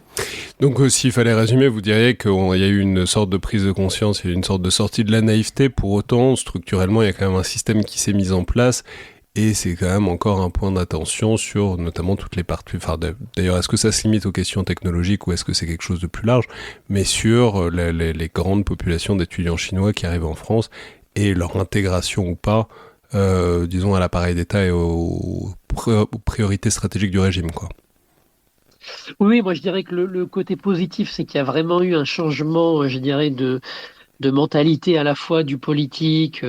Donc s'il fallait résumer, vous diriez qu'il y a eu une sorte de prise de conscience, il y a eu une sorte de sortie de la naïveté. Pour autant, structurellement, il y a quand même un système qui s'est mis en place. Et c'est quand même encore un point d'attention sur notamment toutes les parties. Enfin, d'ailleurs, est-ce que ça se limite aux questions technologiques ou est-ce que c'est quelque chose de plus large? Mais sur les grandes populations d'étudiants chinois qui arrivent en France et leur intégration ou pas, disons, à l'appareil d'État et aux priorités stratégiques du régime, quoi. Oui, moi je dirais que le côté positif, c'est qu'il y a vraiment eu un changement, je dirais, de mentalité à la fois du politique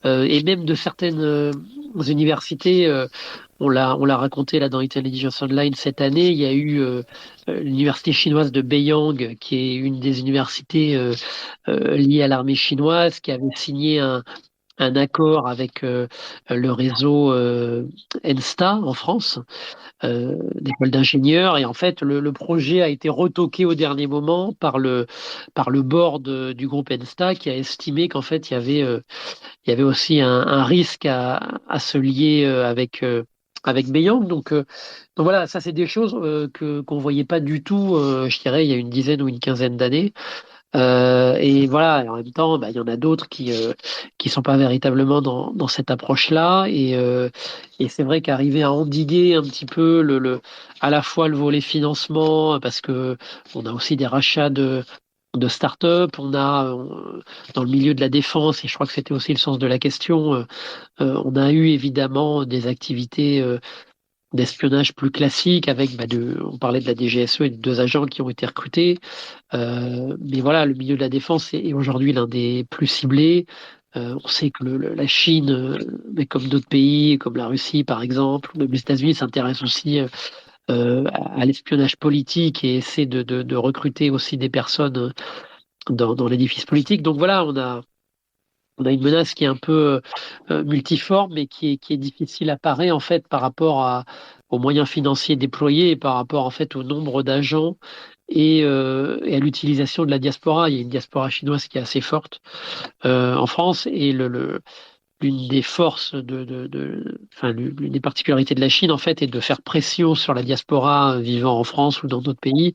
et même de certaines universités. On l'a raconté là dans Intelligence Online cette année. Il y a eu l'université chinoise de Beiyang, qui est une des universités liées à l'armée chinoise, qui avait signé un accord avec le réseau ENSTA en France, d'école d'ingénieurs. Et en fait, le projet a été retoqué au dernier moment par le board du groupe ENSTA, qui a estimé qu'en fait, il y avait aussi un risque à se lier avec Beiyang. Donc voilà, ça c'est des choses qu'on voyait pas du tout, je dirais, il y a une dizaine ou une quinzaine d'années. Et voilà, et en même temps, bah, il y en a d'autres qui sont pas véritablement dans cette approche-là. Et c'est vrai qu'arriver à endiguer un petit peu à la fois le volet financement, parce que on a aussi des rachats de start-up, dans le milieu de la défense, et je crois que c'était aussi le sens de la question, on a eu évidemment des activités d'espionnage plus classiques avec, on parlait de la DGSE et de 2 agents qui ont été recrutés. Mais voilà, le milieu de la défense est aujourd'hui l'un des plus ciblés. On sait que la Chine, mais comme d'autres pays, comme la Russie par exemple, ou même les États-Unis, s'intéressent aussi à l'espionnage politique et essaie de recruter aussi des personnes dans l'édifice politique. Donc voilà, on a une menace qui est un peu multiforme, mais qui est difficile à parer en fait par rapport aux moyens financiers déployés et par rapport en fait au nombre d'agents et à l'utilisation de la diaspora. Il y a une diaspora chinoise qui est assez forte en France, et l'une des forces enfin, l'une des particularités de la Chine en fait est de faire pression sur la diaspora vivant en France ou dans d'autres pays.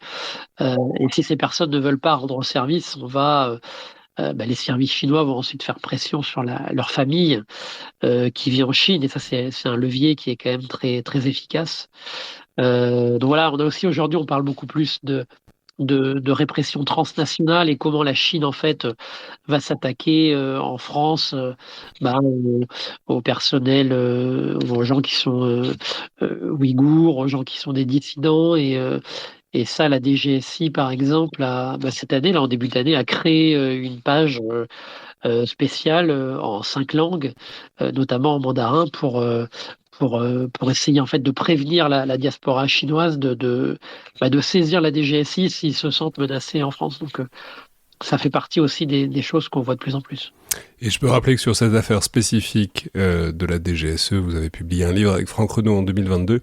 Et si ces personnes ne veulent pas rendre service, les services chinois vont ensuite faire pression sur leur famille qui vit en Chine, et ça c'est un levier qui est quand même très très efficace. Donc voilà, on a aussi aujourd'hui, on parle beaucoup plus de répression transnationale et comment la Chine en fait va s'attaquer en France au personnel, aux gens qui sont ouïghours, aux gens qui sont des dissidents. Et ça, la DGSI, par exemple, cette année, là, en début d'année, a créé une page spéciale en 5 langues, notamment en mandarin, pour essayer en fait de prévenir la diaspora chinoise de saisir la DGSI s'ils se sentent menacés en France. Donc, ça fait partie aussi des choses qu'on voit de plus en plus. Et je peux rappeler que sur cette affaire spécifique de la DGSE, vous avez publié un livre avec Franck Renaud en 2022,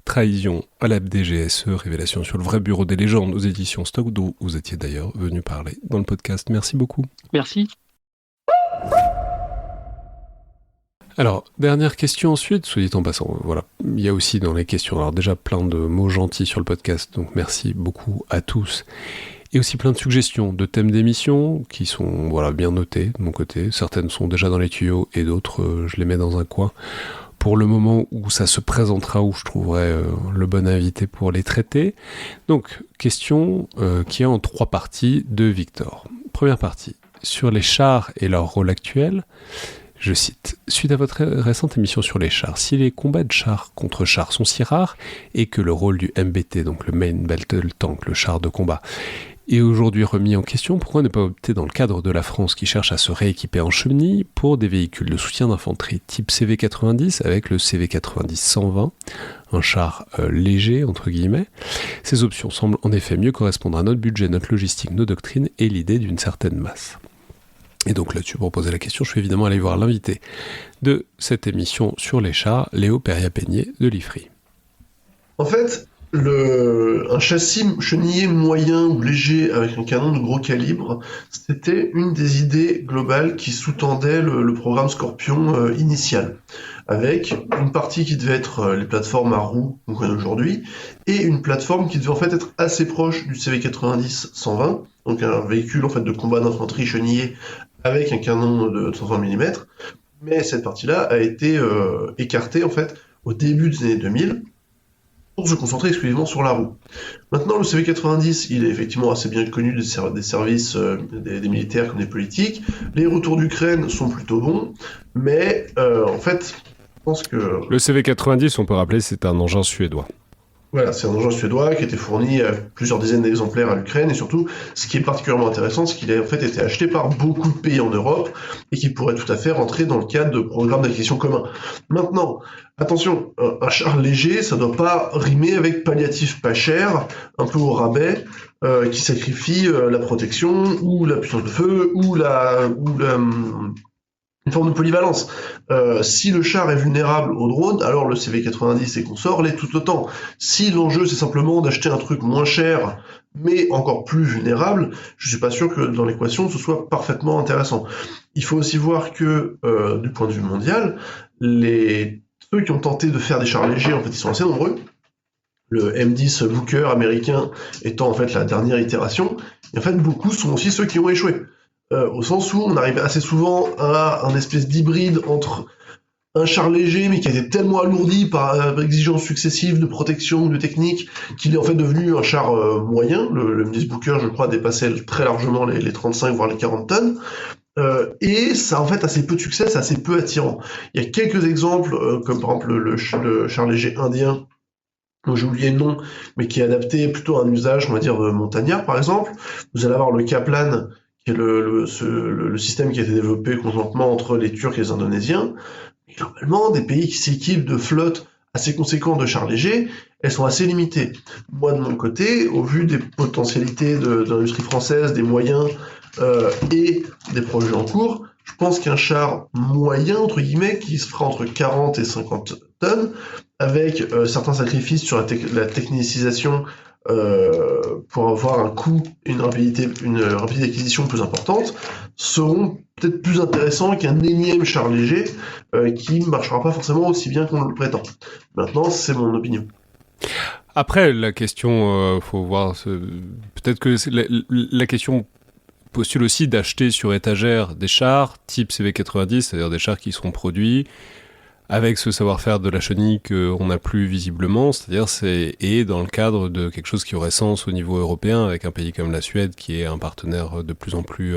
Trahison à la DGSE, révélation sur le vrai bureau des légendes aux éditions Stock, dont vous étiez d'ailleurs venu parler dans le podcast. Merci beaucoup. Merci. Alors, dernière question ensuite, soit dit en passant, voilà, il y a aussi dans les questions, alors déjà plein de mots gentils sur le podcast, donc merci beaucoup à tous. Et aussi plein de suggestions de thèmes d'émissions qui sont bien notés de mon côté. Certaines sont déjà dans les tuyaux et d'autres, je les mets dans un coin pour le moment où ça se présentera, où je trouverai le bon invité pour les traiter. Donc, question qui est en 3 parties de Victor. Première partie, sur les chars et leur rôle actuel. Je cite, « Suite à votre récente émission sur les chars, si les combats de chars contre chars sont si rares et que le rôle du MBT, donc le Main Battle Tank, le char de combat, est aujourd'hui remis en question, pourquoi ne pas opter dans le cadre de la France qui cherche à se rééquiper en chenille pour des véhicules de soutien d'infanterie type CV90 avec le CV90-120, un char léger entre guillemets. Ces options semblent en effet mieux correspondre à notre budget, notre logistique, nos doctrines et l'idée d'une certaine masse. » Et donc là-dessus, pour poser la question, je suis évidemment allé voir l'invité de cette émission sur les chars, Léo Peria-Peigné de l'IFRI. En fait, un châssis chenillé moyen ou léger avec un canon de gros calibre, c'était une des idées globales qui sous-tendait le programme Scorpion initial, avec une partie qui devait être les plateformes à roues qu'on connaît aujourd'hui, et une plateforme qui devait en fait être assez proche du CV90-120, donc un véhicule en fait de combat d'infanterie chenillé avec un canon de 120 mm, mais cette partie-là a été écartée en fait au début des années 2000, pour se concentrer exclusivement sur la roue. Maintenant, le CV90, il est effectivement assez bien connu des services des militaires comme des politiques. Les retours d'Ukraine sont plutôt bons, mais en fait, je pense que... Le CV90, on peut rappeler, c'est un engin suédois. Voilà, c'est un engin suédois qui a été fourni à plusieurs dizaines d'exemplaires à l'Ukraine, et surtout, ce qui est particulièrement intéressant, c'est qu'il a en fait été acheté par beaucoup de pays en Europe, et qui pourrait tout à fait rentrer dans le cadre de programmes d'acquisition communs. Maintenant, attention, un char léger, ça doit pas rimer avec palliatif pas cher, un peu au rabais, qui sacrifie la protection, ou la puissance de feu, ou une forme de polyvalence. Si le char est vulnérable au drone, alors le CV90 et consorts l'est tout autant. Si l'enjeu c'est simplement d'acheter un truc moins cher, mais encore plus vulnérable, je suis pas sûr que dans l'équation ce soit parfaitement intéressant. Il faut aussi voir que, du point de vue mondial, ceux qui ont tenté de faire des chars légers, en fait, ils sont assez nombreux. Le M10 Booker américain étant en fait la dernière itération, et en fait beaucoup sont aussi ceux qui ont échoué. Au sens où on arrive assez souvent à un espèce d'hybride entre un char léger mais qui a été tellement alourdi par exigences successives de protection ou de technique qu'il est en fait devenu un char moyen. Le M10 Booker, je crois, dépassait très largement les 35 voire les 40 tonnes. Et ça a en fait assez peu de succès, c'est assez peu attirant. Il y a quelques exemples, comme par exemple le char léger indien, dont j'ai oublié le nom, mais qui est adapté plutôt à un usage, on va dire, montagnard par exemple. Vous allez avoir le Kaplan, qui est le système qui a été développé conjointement entre les Turcs et les Indonésiens. Et globalement, des pays qui s'équipent de flottes assez conséquentes de chars légers, elles sont assez limitées. Moi, de mon côté, au vu des potentialités de l'industrie française, des moyens et des projets en cours, je pense qu'un char moyen, entre guillemets, qui se fera entre 40 et 50 tonnes, avec certains sacrifices sur la technicisation pour avoir un coût, une rapidité d'acquisition plus importante, seront peut-être plus intéressants qu'un énième char léger qui ne marchera pas forcément aussi bien qu'on le prétend. Maintenant, c'est mon opinion. Après, la question, faut voir, peut-être que la question postule aussi d'acheter sur étagère des chars type CV90, c'est-à-dire des chars qui seront produits avec ce savoir-faire de la chenille qu'on n'a plus visiblement, c'est-à-dire et dans le cadre de quelque chose qui aurait sens au niveau européen, avec un pays comme la Suède qui est un partenaire de plus en plus,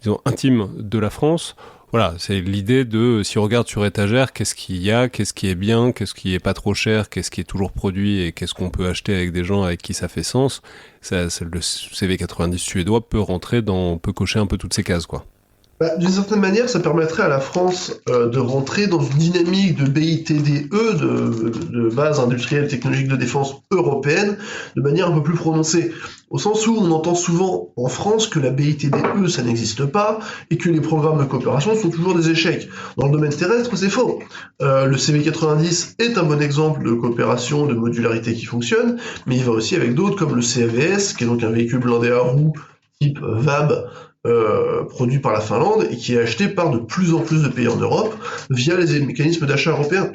disons, intime de la France. Voilà, c'est l'idée de, si on regarde sur étagère, qu'est-ce qu'il y a, qu'est-ce qui est bien, qu'est-ce qui est pas trop cher, qu'est-ce qui est toujours produit et qu'est-ce qu'on peut acheter avec des gens avec qui ça fait sens. Le CV90 suédois peut cocher un peu toutes ces cases, quoi. D'une certaine manière, ça permettrait à la France de rentrer dans une dynamique de BITDE, de base industrielle technologique de défense européenne, de manière un peu plus prononcée. Au sens où on entend souvent en France que la BITDE, ça n'existe pas, et que les programmes de coopération sont toujours des échecs. Dans le domaine terrestre, c'est faux. Le CV90 est un bon exemple de coopération, de modularité qui fonctionne, mais il va aussi avec d'autres comme le CAVS, qui est donc un véhicule blindé à roues type VAB, produit par la Finlande et qui est acheté par de plus en plus de pays en Europe via les mécanismes d'achat européens.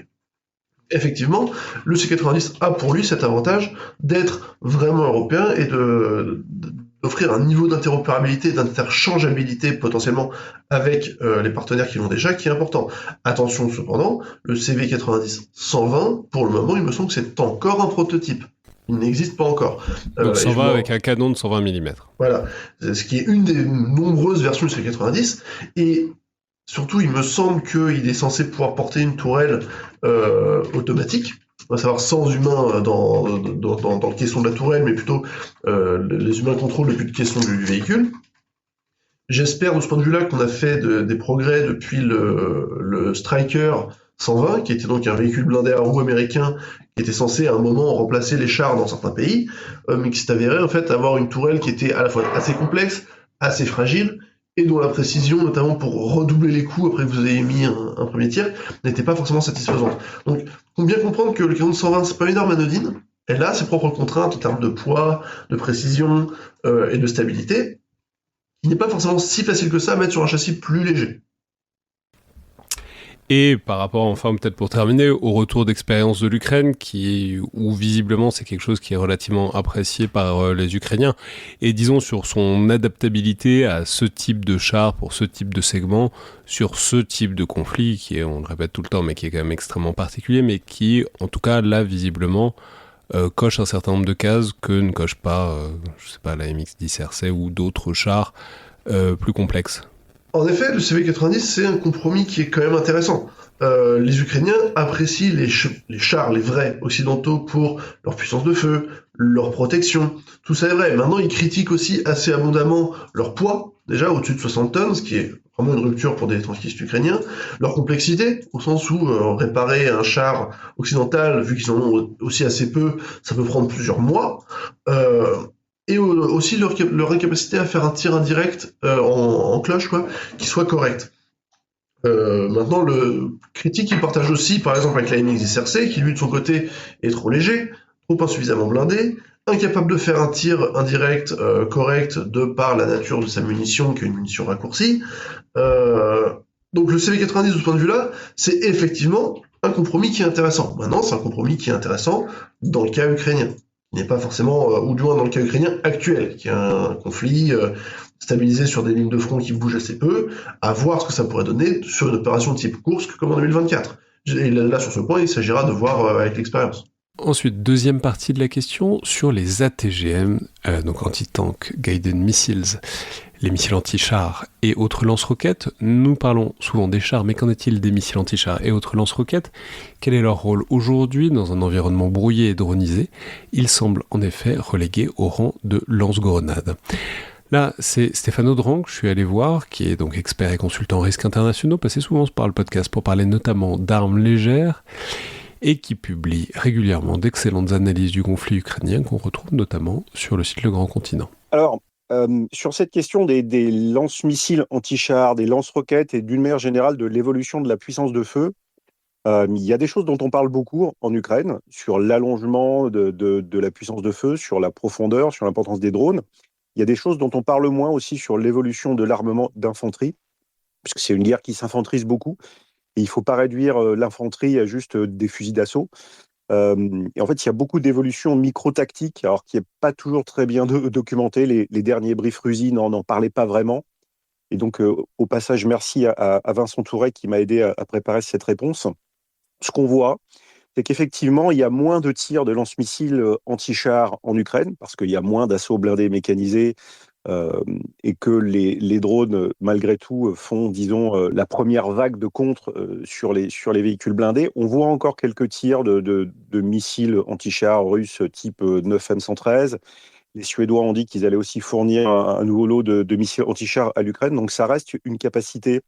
Effectivement, le C90 a pour lui cet avantage d'être vraiment européen et d'offrir un niveau d'interopérabilité, d'interchangeabilité potentiellement avec les partenaires qui l'ont déjà, qui est important. Attention cependant, le CV90-120, pour le moment, il me semble que c'est encore un prototype. Il n'existe pas encore. Donc 120 avec un canon de 120 mm. Voilà, ce qui est une des nombreuses versions du C90, et surtout il me semble qu'il est censé pouvoir porter une tourelle automatique, on va savoir sans humain dans la question de la tourelle, mais plutôt les humains contrôlent depuis la question du véhicule. J'espère de ce point de vue-là qu'on a fait des progrès depuis le Striker 120, qui était donc un véhicule blindé à roues américain qui était censé à un moment remplacer les chars dans certains pays, mais qui s'est avéré en fait avoir une tourelle qui était à la fois assez complexe, assez fragile, et dont la précision, notamment pour redoubler les coups après que vous ayez mis un premier tir, n'était pas forcément satisfaisante. Donc, il faut bien comprendre que le canon de 120, c'est pas une arme anodine, elle a ses propres contraintes en termes de poids, de précision et de stabilité, qui n'est pas forcément si facile que ça à mettre sur un châssis plus léger. Et par rapport, enfin peut-être pour terminer, au retour d'expérience de l'Ukraine, où visiblement c'est quelque chose qui est relativement apprécié par les Ukrainiens, et disons sur son adaptabilité à ce type de char, pour ce type de segment, sur ce type de conflit, qui est, on le répète tout le temps, mais qui est quand même extrêmement particulier, mais qui, en tout cas, là, visiblement, coche un certain nombre de cases que ne coche pas, je sais pas, la MX-10 RC ou d'autres chars plus complexes. En effet, le CV90, c'est un compromis qui est quand même intéressant. Les Ukrainiens apprécient les chars, les vrais occidentaux, pour leur puissance de feu, leur protection. Tout ça est vrai. Maintenant, ils critiquent aussi assez abondamment leur poids, déjà au-dessus de 60 tonnes, ce qui est vraiment une rupture pour des tankistes ukrainiens. Leur complexité, au sens où réparer un char occidental, vu qu'ils en ont aussi assez peu, ça peut prendre plusieurs mois. Euh, et aussi leur incapacité à faire un tir indirect en cloche, quoi, qui soit correct. Maintenant, le critique, il partage aussi, par exemple, avec la MX SRC, qui lui, de son côté, est trop léger, trop insuffisamment blindé, incapable de faire un tir indirect correct de par la nature de sa munition, qui est une munition raccourcie. Euh, donc le CV90, de ce point de vue-là, c'est effectivement un compromis qui est intéressant. Maintenant, c'est un compromis qui est intéressant dans le cas ukrainien. Il n'est pas forcément, ou du moins dans le cas ukrainien actuel, qui est un conflit stabilisé sur des lignes de front qui bougent assez peu, à voir ce que ça pourrait donner sur une opération de type Kursk comme en 2024. Et là, sur ce point, il s'agira de voir avec l'expérience. Ensuite, deuxième partie de la question, sur les ATGM, donc Anti-Tank Guided Missiles, les missiles anti-chars et autres lance-roquettes. Nous parlons souvent des chars, mais qu'en est-il des missiles anti-chars et autres lance-roquettes? Quel est leur rôle aujourd'hui dans un environnement brouillé et dronisé? Ils semblent en effet relégués au rang de lance-grenades. Là, c'est Stéphane Audran que je suis allé voir, qui est donc expert et consultant en risques internationaux, passé souvent par le podcast pour parler notamment d'armes légères, et qui publie régulièrement d'excellentes analyses du conflit ukrainien qu'on retrouve notamment sur le site Le Grand Continent. Alors, sur cette question des lance-missiles anti-chars, des lance-roquettes et d'une manière générale de l'évolution de la puissance de feu, il y a des choses dont on parle beaucoup en Ukraine, sur l'allongement de la puissance de feu, sur la profondeur, sur l'importance des drones. Il y a des choses dont on parle moins aussi sur l'évolution de l'armement d'infanterie, puisque c'est une guerre qui s'infantrise beaucoup. Et il ne faut pas réduire l'infanterie à juste des fusils d'assaut. Et en fait, il y a beaucoup d'évolutions micro-tactiques, alors qui n'est pas toujours très bien documentées. Les derniers briefs Russie n'en parlaient pas vraiment. Et donc, au passage, merci à Vincent Touret qui m'a aidé à préparer cette réponse. Ce qu'on voit, c'est qu'effectivement, il y a moins de tirs de lance-missiles anti-chars en Ukraine, parce qu'il y a moins d'assauts blindés mécanisés, et que les drones, malgré tout, font, disons, la première vague de contre sur les véhicules blindés. On voit encore quelques tirs de missiles anti-chars russes type 9M113. Les Suédois ont dit qu'ils allaient aussi fournir un nouveau lot de missiles anti-chars à l'Ukraine. Donc ça reste une capacité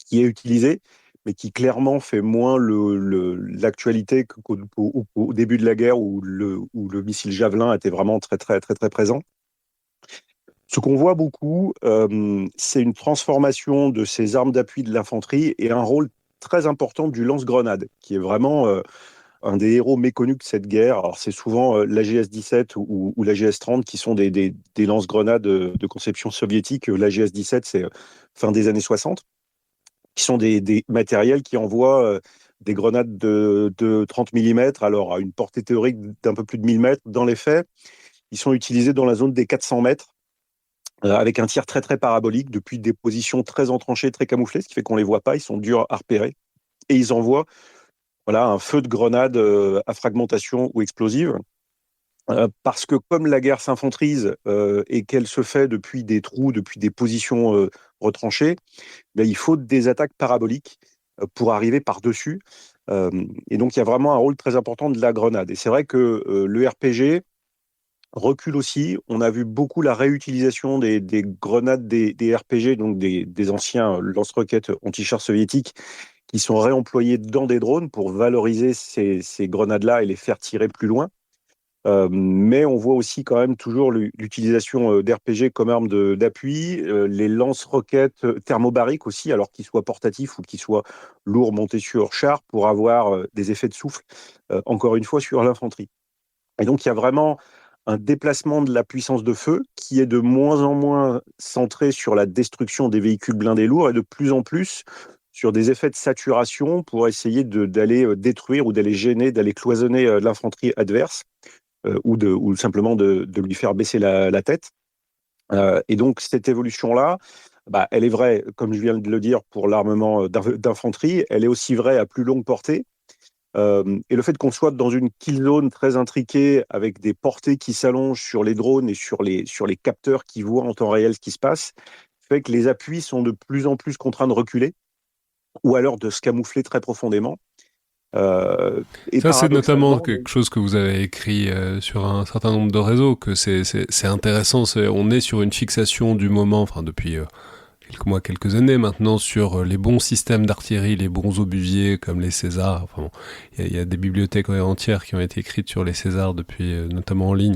qui est utilisée, mais qui clairement fait moins l'actualité qu'au début de la guerre où le missile Javelin était vraiment très, très, très, très présent. Ce qu'on voit beaucoup, c'est une transformation de ces armes d'appui de l'infanterie et un rôle très important du lance-grenade, qui est vraiment un des héros méconnus de cette guerre. Alors, c'est souvent l'AGS-17 ou l'AGS-30 qui sont des lance-grenades de conception soviétique. L'AGS-17, c'est fin des années 60, qui sont des matériels qui envoient des grenades de 30 mm, alors à une portée théorique d'un peu plus de 1000 mètres. Dans les faits, ils sont utilisés dans la zone des 400 mètres, avec un tir très très parabolique depuis des positions très entranchées, très camouflées, ce qui fait qu'on les voit pas, ils sont durs à repérer. Et ils envoient un feu de grenade à fragmentation ou explosive. Parce que comme la guerre s'infantrise et qu'elle se fait depuis des trous, depuis des positions retranchées, il faut des attaques paraboliques pour arriver par-dessus. Et donc il y a vraiment un rôle très important de la grenade. Et c'est vrai que le RPG recule aussi. On a vu beaucoup la réutilisation des grenades des RPG, donc des anciens lance-roquettes anti-chars soviétiques, qui sont réemployés dans des drones pour valoriser ces grenades-là et les faire tirer plus loin. Mais on voit aussi quand même toujours l'utilisation d'RPG comme arme d'appui, les lance-roquettes thermobariques aussi, alors qu'ils soient portatifs ou qu'ils soient lourds montés sur char pour avoir des effets de souffle, encore une fois, sur l'infanterie. Et donc, il y a vraiment un déplacement de la puissance de feu qui est de moins en moins centré sur la destruction des véhicules blindés lourds et de plus en plus sur des effets de saturation pour essayer d'aller détruire ou d'aller gêner, d'aller cloisonner l'infanterie adverse ou simplement de lui faire baisser la tête. Et donc, cette évolution-là, elle est vraie, comme je viens de le dire, pour l'armement d'infanterie. Elle est aussi vraie à plus longue portée. Et le fait qu'on soit dans une kill zone très intriquée, avec des portées qui s'allongent sur les drones et sur les capteurs qui voient en temps réel ce qui se passe, fait que les appuis sont de plus en plus contraints de reculer, ou alors de se camoufler très profondément. Et Ça, c'est notamment paradoxalement, quelque chose que vous avez écrit sur un certain nombre de réseaux, que c'est intéressant. On est sur une fixation du moment, enfin depuis quelques mois, quelques années maintenant, sur les bons systèmes d'artillerie, les bons obusiers comme les Césars. Enfin, bon, il y a des bibliothèques entières qui ont été écrites sur les Césars depuis, notamment en ligne,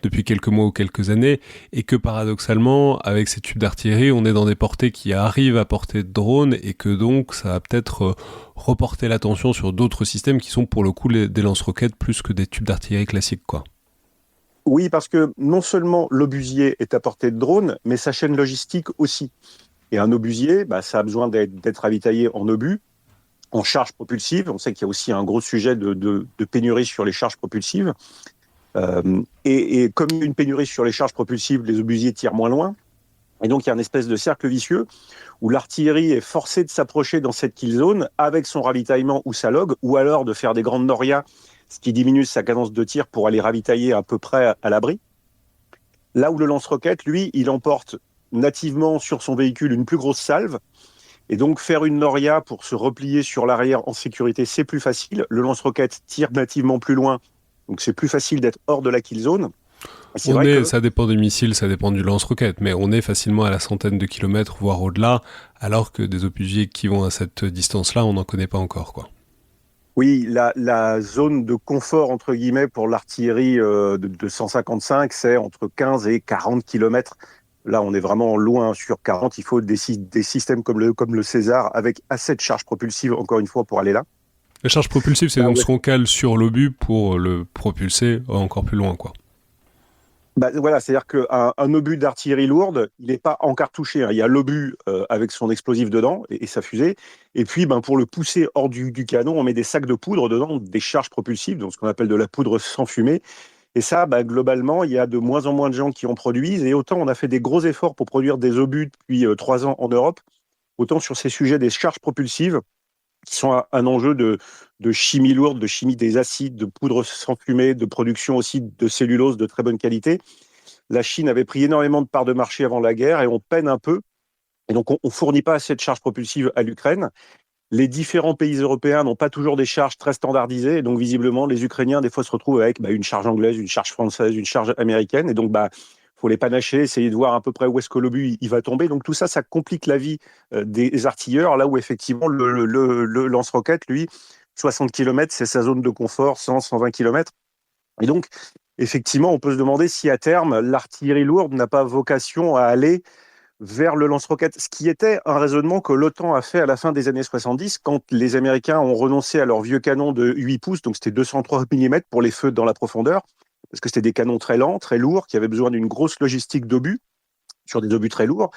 depuis quelques mois ou quelques années, et que paradoxalement, avec ces tubes d'artillerie, on est dans des portées qui arrivent à portée de drone, et que donc ça va peut-être reporter l'attention sur d'autres systèmes qui sont pour le coup des lance-roquettes plus que des tubes d'artillerie classiques, quoi. oui, parce que non seulement l'obusier est à portée de drone, mais sa chaîne logistique aussi. Et un obusier, ça a besoin d'être ravitaillé en obus, en charge propulsive. On sait qu'il y a aussi un gros sujet de pénurie sur les charges propulsives. Et comme il y a une pénurie sur les charges propulsives, les obusiers tirent moins loin. Et donc, il y a une espèce de cercle vicieux où l'artillerie est forcée de s'approcher dans cette kill zone avec son ravitaillement ou sa log, ou alors de faire des grandes norias, ce qui diminue sa cadence de tir pour aller ravitailler à peu près à l'abri. Là où le lance-roquette, lui, il emporte nativement sur son véhicule une plus grosse salve. Et donc, faire une noria pour se replier sur l'arrière en sécurité, c'est plus facile. Le lance-roquette tire nativement plus loin, donc c'est plus facile d'être hors de la kill zone. Ça dépend des missiles, ça dépend du lance-roquette, mais on est facilement à la centaine de kilomètres, voire au-delà, alors que des obusiers qui vont à cette distance-là, on n'en connaît pas encore, quoi. Oui, la zone de confort, entre guillemets, pour l'artillerie de 155, c'est entre 15 et 40 kilomètres. Là, on est vraiment loin sur 40. Il faut des systèmes comme le César, avec assez de charge propulsive, encore une fois, pour aller là. La charge propulsive, c'est donc ce qu'on cale sur l'obus pour le propulser encore plus loin, quoi. Voilà, c'est-à-dire qu'un obus d'artillerie lourde, il n'est pas encartouché, hein. Il y a l'obus avec son explosif dedans et sa fusée. Et puis, pour le pousser hors du canon, on met des sacs de poudre dedans, des charges propulsives, donc ce qu'on appelle de la poudre sans fumée. Et ça, globalement, il y a de moins en moins de gens qui en produisent. Et autant on a fait des gros efforts pour produire des obus depuis 3 ans en Europe, autant sur ces sujets des charges propulsives, qui sont un enjeu de chimie lourde, de chimie des acides, de poudre sans fumée, de production aussi de cellulose de très bonne qualité. La Chine avait pris énormément de parts de marché avant la guerre et on peine un peu. Et donc, on ne fournit pas assez de charges propulsives à l'Ukraine. Les différents pays européens n'ont pas toujours des charges très standardisées. Et donc, visiblement, les Ukrainiens, des fois, se retrouvent avec une charge anglaise, une charge française, une charge américaine. Et donc, faut les panacher, essayer de voir à peu près où est-ce que l'obus il va tomber. Donc, tout ça, ça complique la vie des artilleurs. Là où, effectivement, le lance-roquette, lui, 60 km, c'est sa zone de confort, 100, 120 km. Et donc, effectivement, on peut se demander si, à terme, l'artillerie lourde n'a pas vocation à aller vers le lance-roquette, ce qui était un raisonnement que l'OTAN a fait à la fin des années 70, quand les Américains ont renoncé à leur vieux canon de 8 pouces, donc c'était 203 mm pour les feux dans la profondeur, parce que c'était des canons très lents, très lourds, qui avaient besoin d'une grosse logistique d'obus, sur des obus très lourds.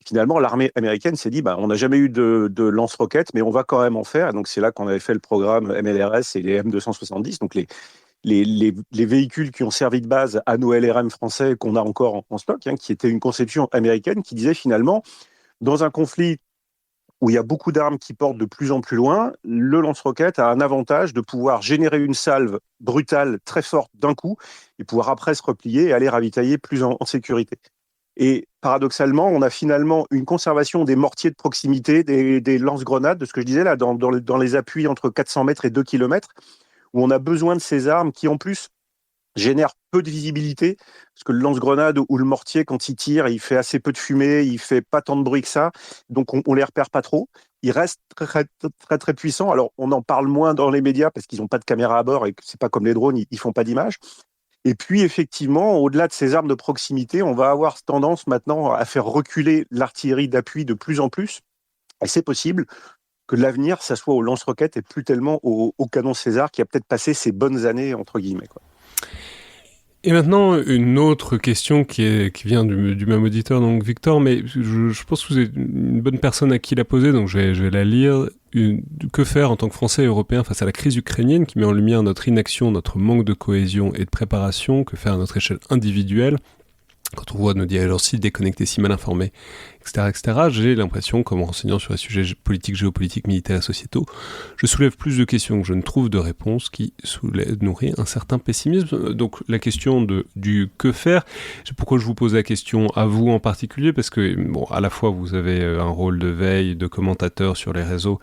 Finalement, l'armée américaine s'est dit, on n'a jamais eu de lance-roquettes, mais on va quand même en faire. Et donc, c'est là qu'on avait fait le programme MLRS et les M270, donc les véhicules qui ont servi de base à nos LRM français qu'on a encore en stock, qui était une conception américaine qui disait finalement, dans un conflit où il y a beaucoup d'armes qui portent de plus en plus loin, le lance-roquette a un avantage de pouvoir générer une salve brutale, très forte d'un coup, et pouvoir après se replier et aller ravitailler plus en sécurité. Et paradoxalement, on a finalement une conservation des mortiers de proximité, des lance-grenades, de ce que je disais là, dans les appuis entre 400 mètres et 2 km, où on a besoin de ces armes qui, en plus, génèrent peu de visibilité, parce que le lance-grenade ou le mortier, quand il tire, il fait assez peu de fumée, il fait pas tant de bruit que ça, donc on les repère pas trop. Ils restent très, très, très puissants. Alors, on en parle moins dans les médias, parce qu'ils n'ont pas de caméra à bord, et que c'est pas comme les drones, ils font pas d'image. Et puis, effectivement, au-delà de ces armes de proximité, on va avoir tendance maintenant à faire reculer l'artillerie d'appui de plus en plus, et c'est possible que l'avenir, ça soit au lance-roquettes et plus tellement au canon César qui a peut-être passé ses bonnes années, entre guillemets, quoi. Et maintenant, une autre question qui vient du même auditeur, donc Victor, mais je pense que vous êtes une bonne personne à qui la poser, donc je vais la lire. Que faire en tant que Français et Européens face à la crise ukrainienne qui met en lumière notre inaction, notre manque de cohésion et de préparation? Que faire à notre échelle individuelle quand on voit nos dirigeants si déconnectés, si mal informés, etc., j'ai l'impression, comme renseignant sur les sujets politiques, géopolitiques, militaires et sociétaux, je soulève plus de questions que je ne trouve de réponses qui nourrit un certain pessimisme. Donc la question du que faire, c'est pourquoi je vous pose la question à vous en particulier, parce que bon, à la fois vous avez un rôle de veille, de commentateur sur les réseaux,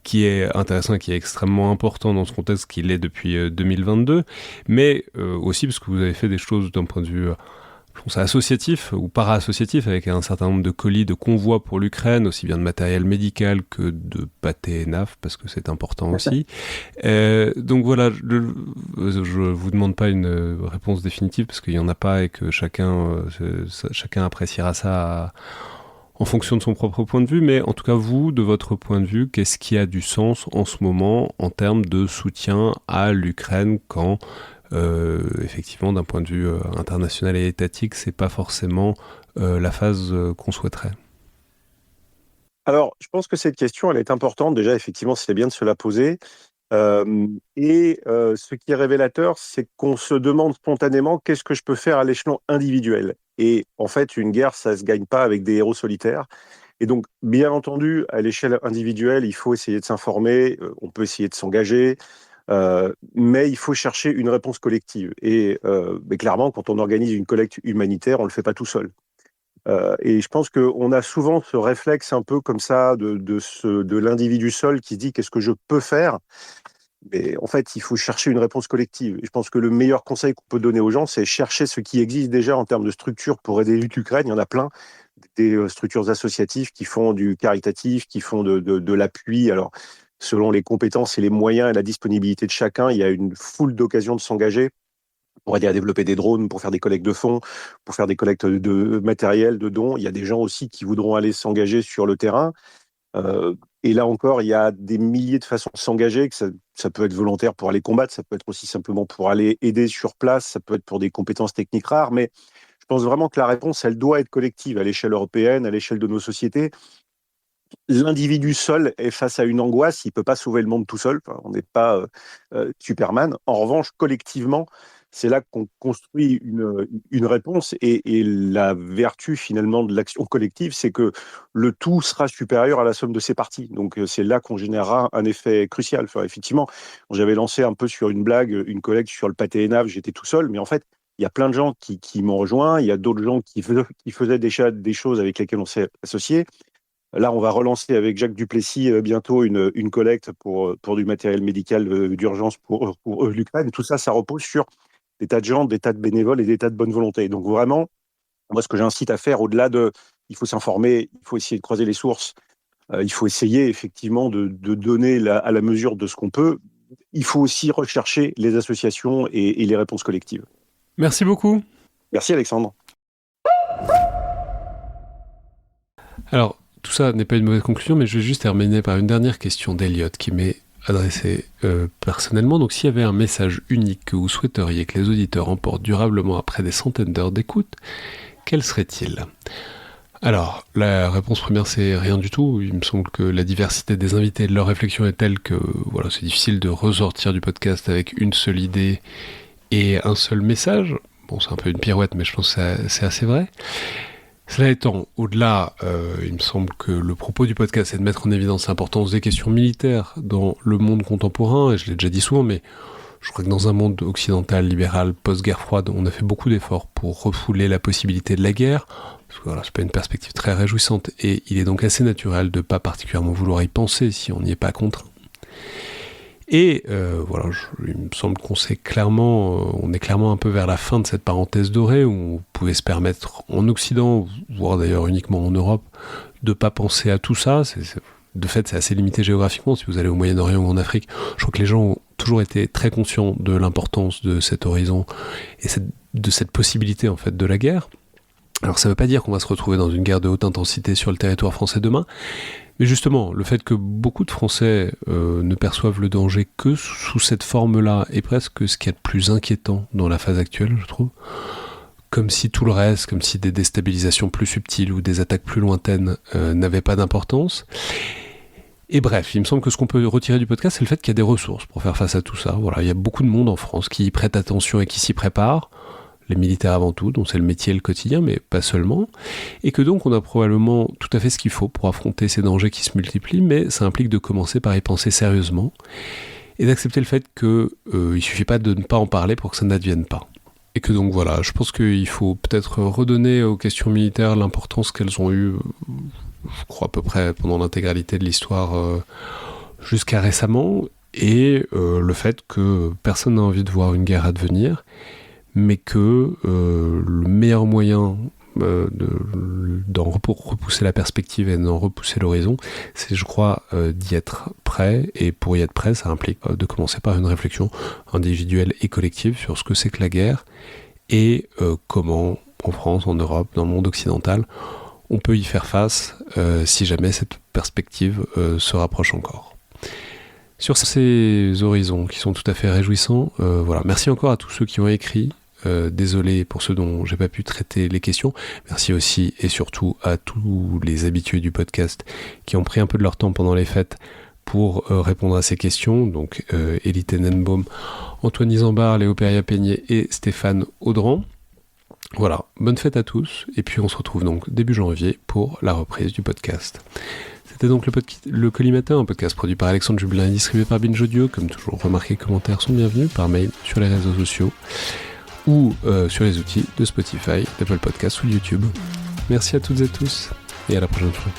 qui est intéressant et qui est extrêmement important dans ce contexte qu'il est depuis 2022, mais aussi parce que vous avez fait des choses d'un point de vue je pense associatif ou para-associatif, avec un certain nombre de colis, de convois pour l'Ukraine, aussi bien de matériel médical que de pâté et naf, parce que c'est important aussi. Donc voilà, je vous demande pas une réponse définitive, parce qu'il y en a pas et que chacun appréciera ça en fonction de son propre point de vue, mais en tout cas, vous, de votre point de vue, qu'est-ce qui a du sens en ce moment en termes de soutien à l'Ukraine quand effectivement, d'un point de vue international et étatique, c'est pas forcément la phase qu'on souhaiterait. Alors, je pense que cette question, elle est importante. Déjà, effectivement, c'est bien de se la poser. Ce qui est révélateur, c'est qu'on se demande spontanément qu'est-ce que je peux faire à l'échelon individuel. Et en fait, une guerre, ça se gagne pas avec des héros solitaires. Et donc, bien entendu, à l'échelle individuelle, il faut essayer de s'informer, on peut essayer de s'engager, mais il faut chercher une réponse collective. Mais clairement, quand on organise une collecte humanitaire, on le fait pas tout seul. Et je pense qu'on a souvent ce réflexe un peu comme ça de l'individu seul qui se dit qu'est-ce que je peux faire. Mais en fait, il faut chercher une réponse collective. Et je pense que le meilleur conseil qu'on peut donner aux gens, c'est chercher ce qui existe déjà en termes de structures pour aider l'Ukraine. Il y en a plein, des structures associatives qui font du caritatif, qui font de l'appui. Alors, selon les compétences et les moyens et la disponibilité de chacun, il y a une foule d'occasions de s'engager pour aider à développer des drones, pour faire des collectes de fonds, pour faire des collectes de matériel, de dons. Il y a des gens aussi qui voudront aller s'engager sur le terrain. Et là encore, il y a des milliers de façons de s'engager, que ça peut être volontaire pour aller combattre, ça peut être aussi simplement pour aller aider sur place, ça peut être pour des compétences techniques rares, mais je pense vraiment que la réponse, elle doit être collective à l'échelle européenne, à l'échelle de nos sociétés. L'individu seul est face à une angoisse, il ne peut pas sauver le monde tout seul, enfin, on n'est pas Superman. En revanche, collectivement, c'est là qu'on construit une réponse et la vertu finalement de l'action collective, c'est que le tout sera supérieur à la somme de ses parties. Donc c'est là qu'on générera un effet crucial. Enfin, effectivement, j'avais lancé un peu sur une blague, une collecte sur le pâté et naf, j'étais tout seul, mais en fait, il y a plein de gens qui m'ont rejoint, il y a d'autres gens qui faisaient déjà des choses avec lesquelles on s'est associés. Là, on va relancer avec Jacques Duplessis bientôt une collecte pour du matériel médical d'urgence pour l'Ukraine. Tout ça, ça repose sur des tas de gens, des tas de bénévoles et des tas de bonne volonté. Donc vraiment, moi, ce que j'incite à faire, au-delà il faut s'informer, il faut essayer de croiser les sources, il faut essayer effectivement de donner à la mesure de ce qu'on peut. Il faut aussi rechercher les associations et les réponses collectives. Merci beaucoup. Merci Alexandre. Alors, tout ça n'est pas une mauvaise conclusion, mais je vais juste terminer par une dernière question d'Eliott qui m'est adressée personnellement. Donc, s'il y avait un message unique que vous souhaiteriez que les auditeurs emportent durablement après des centaines d'heures d'écoute, quel serait-il ? Alors, la réponse première, c'est rien du tout. Il me semble que la diversité des invités et de leurs réflexions est telle que voilà, c'est difficile de ressortir du podcast avec une seule idée et un seul message. Bon, c'est un peu une pirouette, mais je pense que c'est assez vrai. Cela étant, au-delà, il me semble que le propos du podcast est de mettre en évidence l'importance des questions militaires dans le monde contemporain, et je l'ai déjà dit souvent, mais je crois que dans un monde occidental, libéral, post-guerre froide, on a fait beaucoup d'efforts pour refouler la possibilité de la guerre, parce que voilà, c'est pas une perspective très réjouissante, et il est donc assez naturel de pas particulièrement vouloir y penser si on n'y est pas contraint. Et voilà, il me semble qu'on est clairement un peu vers la fin de cette parenthèse dorée où on pouvait se permettre en Occident, voire d'ailleurs uniquement en Europe, de pas penser à tout ça. De fait, c'est assez limité géographiquement. Si vous allez au Moyen-Orient ou en Afrique, je crois que les gens ont toujours été très conscients de l'importance de cet horizon et de cette possibilité en fait de la guerre. Alors ça ne veut pas dire qu'on va se retrouver dans une guerre de haute intensité sur le territoire français demain, mais justement, le fait que beaucoup de Français ne perçoivent le danger que sous cette forme-là est presque ce qu'il y a de plus inquiétant dans la phase actuelle, je trouve. Comme si tout le reste, comme si des déstabilisations plus subtiles ou des attaques plus lointaines n'avaient pas d'importance. Et bref, il me semble que ce qu'on peut retirer du podcast, c'est le fait qu'il y a des ressources pour faire face à tout ça. Voilà, il y a beaucoup de monde en France qui y prête attention et qui s'y prépare. Les militaires avant tout, dont c'est le métier et le quotidien, mais pas seulement. Et que donc on a probablement tout à fait ce qu'il faut pour affronter ces dangers qui se multiplient, mais ça implique de commencer par y penser sérieusement et d'accepter le fait qu'il ne suffit pas de ne pas en parler pour que ça n'advienne pas. Et que donc voilà, je pense qu'il faut peut-être redonner aux questions militaires l'importance qu'elles ont eue, je crois à peu près pendant l'intégralité de l'histoire jusqu'à récemment, et le fait que personne n'a envie de voir une guerre advenir, mais que le meilleur moyen pour repousser la perspective et d'en repousser l'horizon, c'est, je crois, d'y être prêt. Et pour y être prêt, ça implique de commencer par une réflexion individuelle et collective sur ce que c'est que la guerre et comment, en France, en Europe, dans le monde occidental, on peut y faire face si jamais cette perspective se rapproche encore. Sur ces horizons qui sont tout à fait réjouissants, voilà. Merci encore à tous ceux qui ont écrit. Désolé pour ceux dont j'ai pas pu traiter les questions. Merci aussi et surtout à tous les habitués du podcast qui ont pris un peu de leur temps pendant les fêtes pour répondre à ces questions. Donc Elie Tenenbaum, Antoine Isambard, Léo Peria-Peigné et Stéphane Audran. Voilà, bonne fête à tous et puis on se retrouve donc début janvier pour la reprise du podcast. C'était donc le Collimateur, un podcast produit par Alexandre Jublin et distribué par Binge Audio. Comme toujours, remarques et commentaires sont bienvenus par mail sur les réseaux sociaux ou sur les outils de Spotify, d'Apple Podcasts ou YouTube. Merci à toutes et tous et à la prochaine fois.